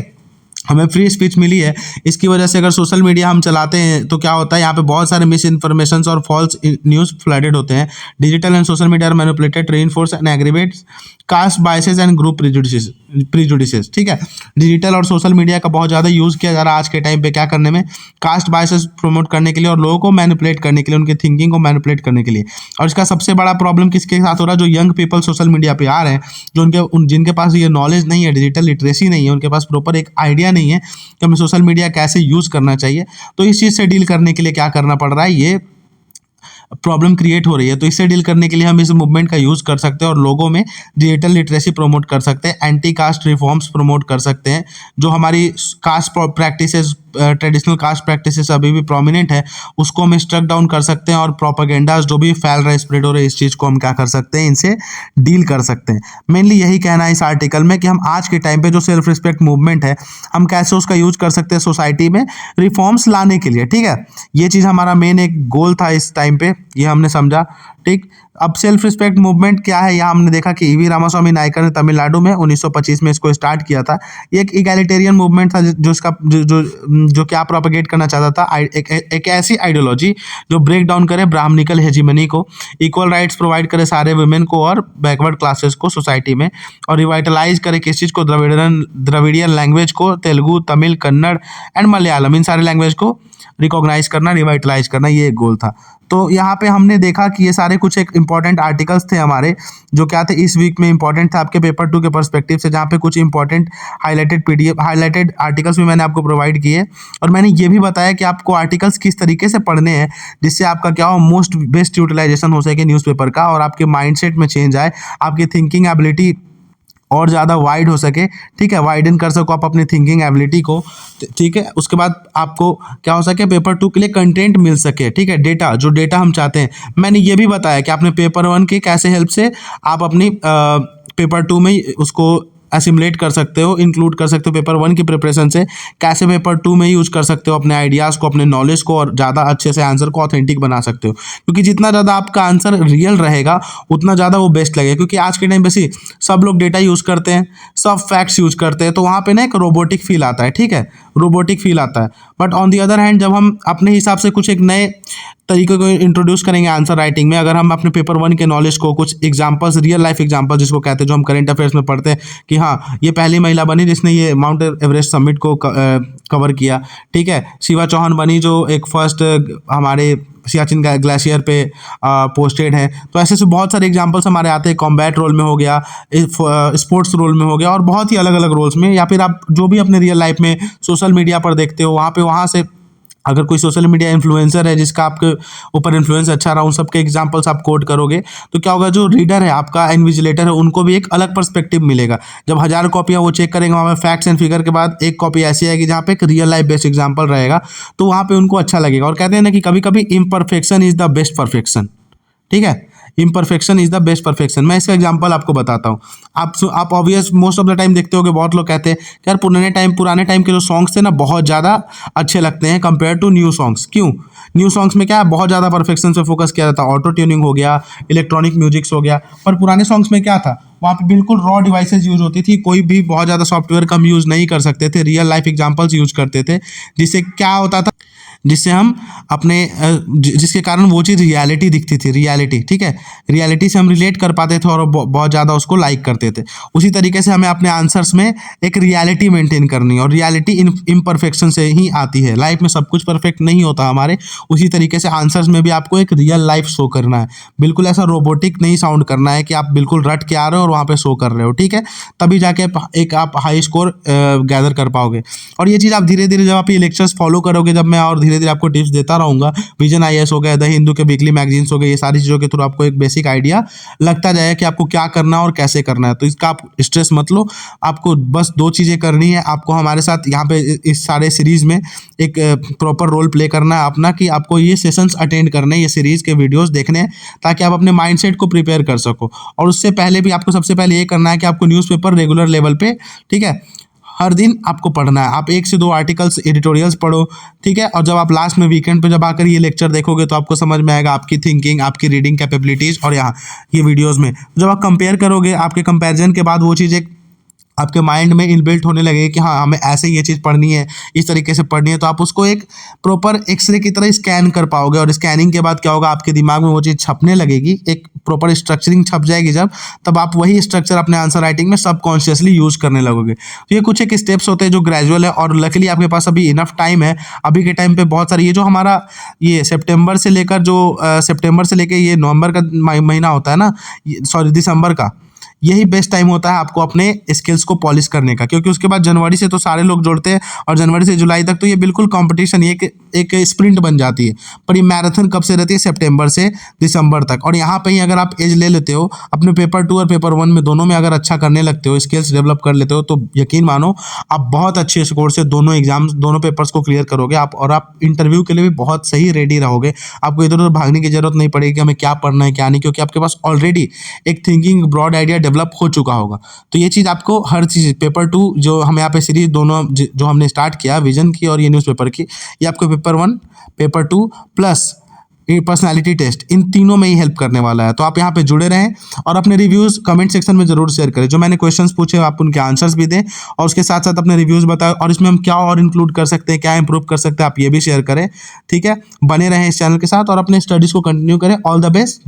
हमें फ्री स्पीच मिली है, इसकी वजह से अगर सोशल मीडिया हम चलाते हैं तो क्या होता है? यहाँ पे बहुत सारे मिस इन्फॉर्मेशन और फॉल्स न्यूज़ फ्लडेड होते हैं। Digital and social media are manipulated, reinforce and aggravates caste biases and group prejudices. ठीक है, डिजिटल और सोशल मीडिया का बहुत ज़्यादा यूज़ किया जा रहा है आज के टाइम पे, क्या करने में? कास्ट बायसेस प्रमोट करने के लिए और लोगों को मैनिपुलेट करने के लिए, उनके थिंकिंग को मैनिपुलेट करने के लिए। और इसका सबसे बड़ा प्रॉब्लम किसके साथ हो रहा है? जो यंग पीपल सोशल मीडिया पे आ रहे हैं, जिनके पास ये नॉलेज नहीं है, डिजिटल लिटरेसी नहीं है, उनके पास प्रॉपर एक आइडिया नहीं है कि हमें सोशल मीडिया कैसे यूज़ करना चाहिए। तो इस चीज़ से डील करने के लिए क्या करना पड़ रहा है? ये प्रॉब्लम क्रिएट हो रही है। तो इससे डील करने के लिए हम इस मूवमेंट का यूज़ कर सकते हैं और लोगों में डिजिटल लिटरेसी प्रमोट कर सकते हैं, एंटी कास्ट रिफॉर्म्स प्रमोट कर सकते हैं। जो हमारी caste practices, traditional caste practices अभी भी प्रोमिनेंट है, उसको हम स्ट्रक डाउन कर सकते हैं। और प्रोपेगेंडाज जो भी फैल रहा है, स्प्रेड हो रहे हैं, इस चीज़ को हम क्या कर सकते हैं? इनसे डील कर सकते हैं। मेनली यही कहना है इस आर्टिकल में कि हम आज के टाइम पे जो सेल्फ रिस्पेक्ट मूवमेंट है, हम कैसे उसका यूज कर सकते हैं सोसाइटी में रिफॉर्म्स लाने के लिए। ठीक है, ये चीज़ हमारा मेन एक गोल था इस टाइम पे, ये हमने समझा। ठीक, अब सेल्फ रिस्पेक्ट मूवमेंट क्या है? यहाँ हमने देखा कि ईवी रामास्वामी नायकर ने तमिलनाडु में 1925 में इसको स्टार्ट किया था। ये एक इगैलिटेरियन मूवमेंट था जो क्या प्रोपेगेट करना चाहता था? एक ऐसी आइडियोलॉजी जो ब्रेक डाउन करे ब्राह्मणिकल हेजिमनी को, इक्वल राइट्स प्रोवाइड करे सारे वुमेन को और बैकवर्ड क्लासेस को सोसाइटी में, और रिवाइटलाइज करे किस चीज़ को? द्रविडियन लैंग्वेज को, तेलुगु, तमिल, कन्नड़ एंड मलयालम, इन सारे लैंग्वेज को रिकॉग्नाइज करना, रिवाइटलाइज करना, ये एक गोल था। तो यहाँ पे हमने देखा कि ये सारे कुछ एक इंपॉर्टेंट आर्टिकल्स थे हमारे, जो क्या थे इस वीक में इंपॉर्टेंट था आपके पेपर 2 के पर्सपेक्टिव से, जहाँ पे कुछ इंपॉर्टेंट हाईलाइटेड आर्टिकल्स भी मैंने आपको प्रोवाइड किए। और मैंने ये भी बताया कि आपको आर्टिकल्स किस तरीके से पढ़ने हैं जिससे आपका क्या हो, बेस्ट यूटिलाइजेशन हो सके न्यूज़पेपर का, और आपके माइंडसेट में चेंज आए, आपकी थिंकिंग एबिलिटी और ज़्यादा वाइड हो सके, ठीक है, वाइडन कर सको आप अपनी थिंकिंग एबिलिटी को, ठीक है। उसके बाद आपको क्या हो सके, पेपर 2 के लिए कंटेंट मिल सके, ठीक है, डेटा, जो डेटा हम चाहते हैं। मैंने ये भी बताया कि आपने पेपर 1 के कैसे हेल्प से आप अपनी पेपर 2 में उसको असिमुलेट कर सकते हो, इंक्लूड कर सकते हो पेपर 1 की प्रिपरेशन से, कैसे पेपर 2 में यूज़ कर सकते हो अपने आइडियाज़ को, अपने नॉलेज को, और ज़्यादा अच्छे से आंसर को ऑथेंटिक बना सकते हो। क्योंकि जितना ज़्यादा आपका आंसर रियल रहेगा उतना ज़्यादा वो बेस्ट लगेगा। क्योंकि आज के टाइम पे सी सब लोग डेटा यूज़ करते हैं, सब फैक्ट्स यूज़ करते हैं, तो वहाँ पे ना एक रोबोटिक फील आता है, ठीक है, रोबोटिक फील आता है। But on the other hand जब हम अपने हिसाब से कुछ एक नए तरीके को इंट्रोड्यूस करेंगे आंसर राइटिंग में, अगर हम अपने पेपर 1 के नॉलेज को कुछ एग्जांपल्स, रियल लाइफ एग्जांपल जिसको कहते हैं, जो हम करंट अफेयर्स में पढ़ते हैं कि हाँ ये पहली महिला बनी जिसने ये माउंट एवरेस्ट समिट को कवर किया, ठीक है, शिवा चौहान बनी जो एक फर्स्ट हमारे सियाचिन ग्लेशियर पे पोस्टेड है। तो ऐसे से बहुत सारे एग्जांपल्स हमारे आते हैं, कॉम्बैट रोल में हो गया, स्पोर्ट्स रोल में हो गया, और बहुत ही अलग अलग रोल्स में, या फिर आप जो भी अपने रियल लाइफ में सोशल मीडिया पर देखते हो वहाँ से अगर कोई सोशल मीडिया इन्फ्लुएंसर है जिसका आपके ऊपर इन्फ्लुएंस अच्छा रहा, उन सब के एग्जांपल्स आप कोट करोगे तो क्या होगा, जो रीडर है आपका, इन्विजिलेटर है, उनको भी एक अलग पर्सपेक्टिव मिलेगा। जब 1000 कॉपियाँ वो चेक करेंगे, वहाँ पे फैक्ट्स एंड फिगर के बाद एक कॉपी ऐसी आएगी जहाँ पे एक रियल लाइफ बेस्ड एग्जाम्पल रहेगा, तो वहाँ पे उनको अच्छा लगेगा। और कहते हैं ना कि कभी कभी imperfection is the best perfection, ठीक है, imperfection is the best perfection. मैं इसका एग्जांपल आपको बताता हूँ। आप obvious most of the time देखते होगे, बहुत लोग कहते हैं कि यार पुराने टाइम के जो सॉन्ग्स थे ना बहुत ज़्यादा अच्छे लगते हैं कंपेयर टू न्यू सॉन्ग्स। क्यों? न्यू सॉन्ग्स में क्या है, बहुत ज़्यादा परफेक्शन से फोकस किया जाता है, ऑटो ट्यूनिंग हो गया, इलेक्ट्रॉनिक म्यूजिक्स हो गया। पर पुराने सॉन्ग्स में क्या था, वहाँ पे बिल्कुल रॉ डिवाइसेस यूज होती थी, कोई भी बहुत ज़्यादा सॉफ्टवेयर कम यूज़ नहीं कर सकते थे, रियल लाइफ एग्जाम्पल्स यूज करते थे, जिससे क्या होता था, जिससे हम अपने जिसके कारण वो चीज़ रियलिटी दिखती थी, रियलिटी, ठीक है, रियलिटी से हम रिलेट कर पाते थे और बहुत ज़्यादा उसको लाइक करते थे। उसी तरीके से हमें अपने आंसर्स में एक रियलिटी मेंटेन करनी है, और रियलिटी इम्परफेक्शन से ही आती है। लाइफ में सब कुछ परफेक्ट नहीं होता हमारे, उसी तरीके से आंसर्स में भी आपको एक रियल लाइफ शो करना है। बिल्कुल ऐसा रोबोटिक नहीं साउंड करना है कि आप बिल्कुल रट के आ रहे हो और वहाँ पे शो कर रहे हो, ठीक है, तभी जाके एक आप हाई स्कोर गैदर कर पाओगे। और ये चीज़ आप धीरे धीरे जब आप ये लेक्चर्स फॉलो करोगे, जब मैं और धीरे धीरे आपको टिप्स देता रहूँगा, विजन IAS हो गया, द हिंदू के वीकली मैगजीन्स हो गए, ये सारी चीज़ों के थ्रू आपको एक बेसिक आइडिया लगता जाएगा कि आपको क्या करना है और कैसे करना है। तो इसका आप स्ट्रेस मत लो, आपको बस 2 चीज़ें करनी है। आपको हमारे साथ यहाँ पे इस सारे सीरीज़ में एक प्रॉपर रोल प्ले करना है अपना, कि आपको ये सेशंस अटेंड करने हैं, ये सीरीज़ के वीडियोज़ देखने हैं, ताकि आप अपने माइंडसेट को प्रिपेयर कर सको। और उससे पहले भी आपको सबसे पहले ये करना है कि आपको न्यूज़पेपर रेगुलर लेवल पे, ठीक है, हर दिन आपको पढ़ना है। आप 1 से 2 आर्टिकल्स, एडिटोरियल्स पढ़ो, ठीक है, और जब आप लास्ट में वीकेंड पे जब आकर ये लेक्चर देखोगे तो आपको समझ में आएगा आपकी थिंकिंग, आपकी रीडिंग कैपेबिलिटीज़, और यहाँ ये वीडियोज़ में जब आप कंपेयर करोगे, आपके कंपैरिजन के बाद वो चीज़ एक आपके माइंड में इनबिल्ट होने लगेगी कि हाँ हमें ऐसे ये चीज़ पढ़नी है, इस तरीके से पढ़नी है, तो आप उसको एक प्रॉपर एक्सरे की तरह स्कैन कर पाओगे। और स्कैनिंग के बाद क्या होगा, आपके दिमाग में वो चीज़ छपने लगेगी, एक प्रॉपर स्ट्रक्चरिंग छप जाएगी जब, तब आप वही स्ट्रक्चर अपने आंसर राइटिंग में सबकॉन्शियसली यूज़ करने लगोगे। तो ये कुछ एक स्टेप्स होते हैं जो ग्रेजुअल है, और लकीली आपके पास अभी इनफ टाइम है। अभी के टाइम पे बहुत सारी ये जो हमारा ये सितंबर से लेकर ये नवंबर का महीना होता है ना, सॉरी दिसंबर का, यही बेस्ट टाइम होता है आपको अपने स्किल्स को पॉलिश करने का। क्योंकि उसके बाद जनवरी से तो सारे लोग जुड़ते हैं, और जनवरी से जुलाई तक तो ये बिल्कुल कंपटीशन, ये एक स्प्रिंट बन जाती है। पर ये मैराथन कब से रहती है, सितंबर से दिसंबर तक। और यहाँ पे ही अगर आप एज ले लेते हो, अपने पेपर 2 और पेपर 1 में दोनों में अगर अच्छा करने लगते हो, स्किल्स डेवलप कर लेते हो, तो यकीन मानो आप बहुत अच्छे स्कोर से दोनों एग्जाम्स, दोनों पेपर्स को क्लियर करोगे आप, और आप इंटरव्यू के लिए भी बहुत सही रेडी रहोगे। आपको इधर उधर भागने की जरूरत नहीं पड़ेगी कि हमें क्या पढ़ना है क्या नहीं, क्योंकि आपके पास ऑलरेडी एक थिंकिंग ब्रॉड आइडिया डेवलप हो चुका होगा। तो ये चीज़ आपको हर चीज़, पेपर 2 जो हम यहाँ पे सीरीज दोनों जो हमने स्टार्ट किया, विजन की और ये न्यूज़पेपर की, ये आपको paper 1, paper 2 plus personality test, इन तीनों में ही हेल्प करने वाला है। तो आप यहाँ पे जुड़े रहें और अपने रिव्यूज़ कमेंट सेक्शन में जरूर शेयर करें। जो मैंने क्वेश्चंस पूछे आप उनके आंसर्स भी दें, और उसके साथ साथ अपने रिव्यूज़ बताएं, और इसमें हम क्या और इंक्लूड कर सकते हैं, क्या इंप्रूव कर सकते हैं, आप ये भी शेयर करें, ठीक है। बने रहें इस चैनल के साथ और अपने स्टडीज़ को कंटिन्यू करें। All the best.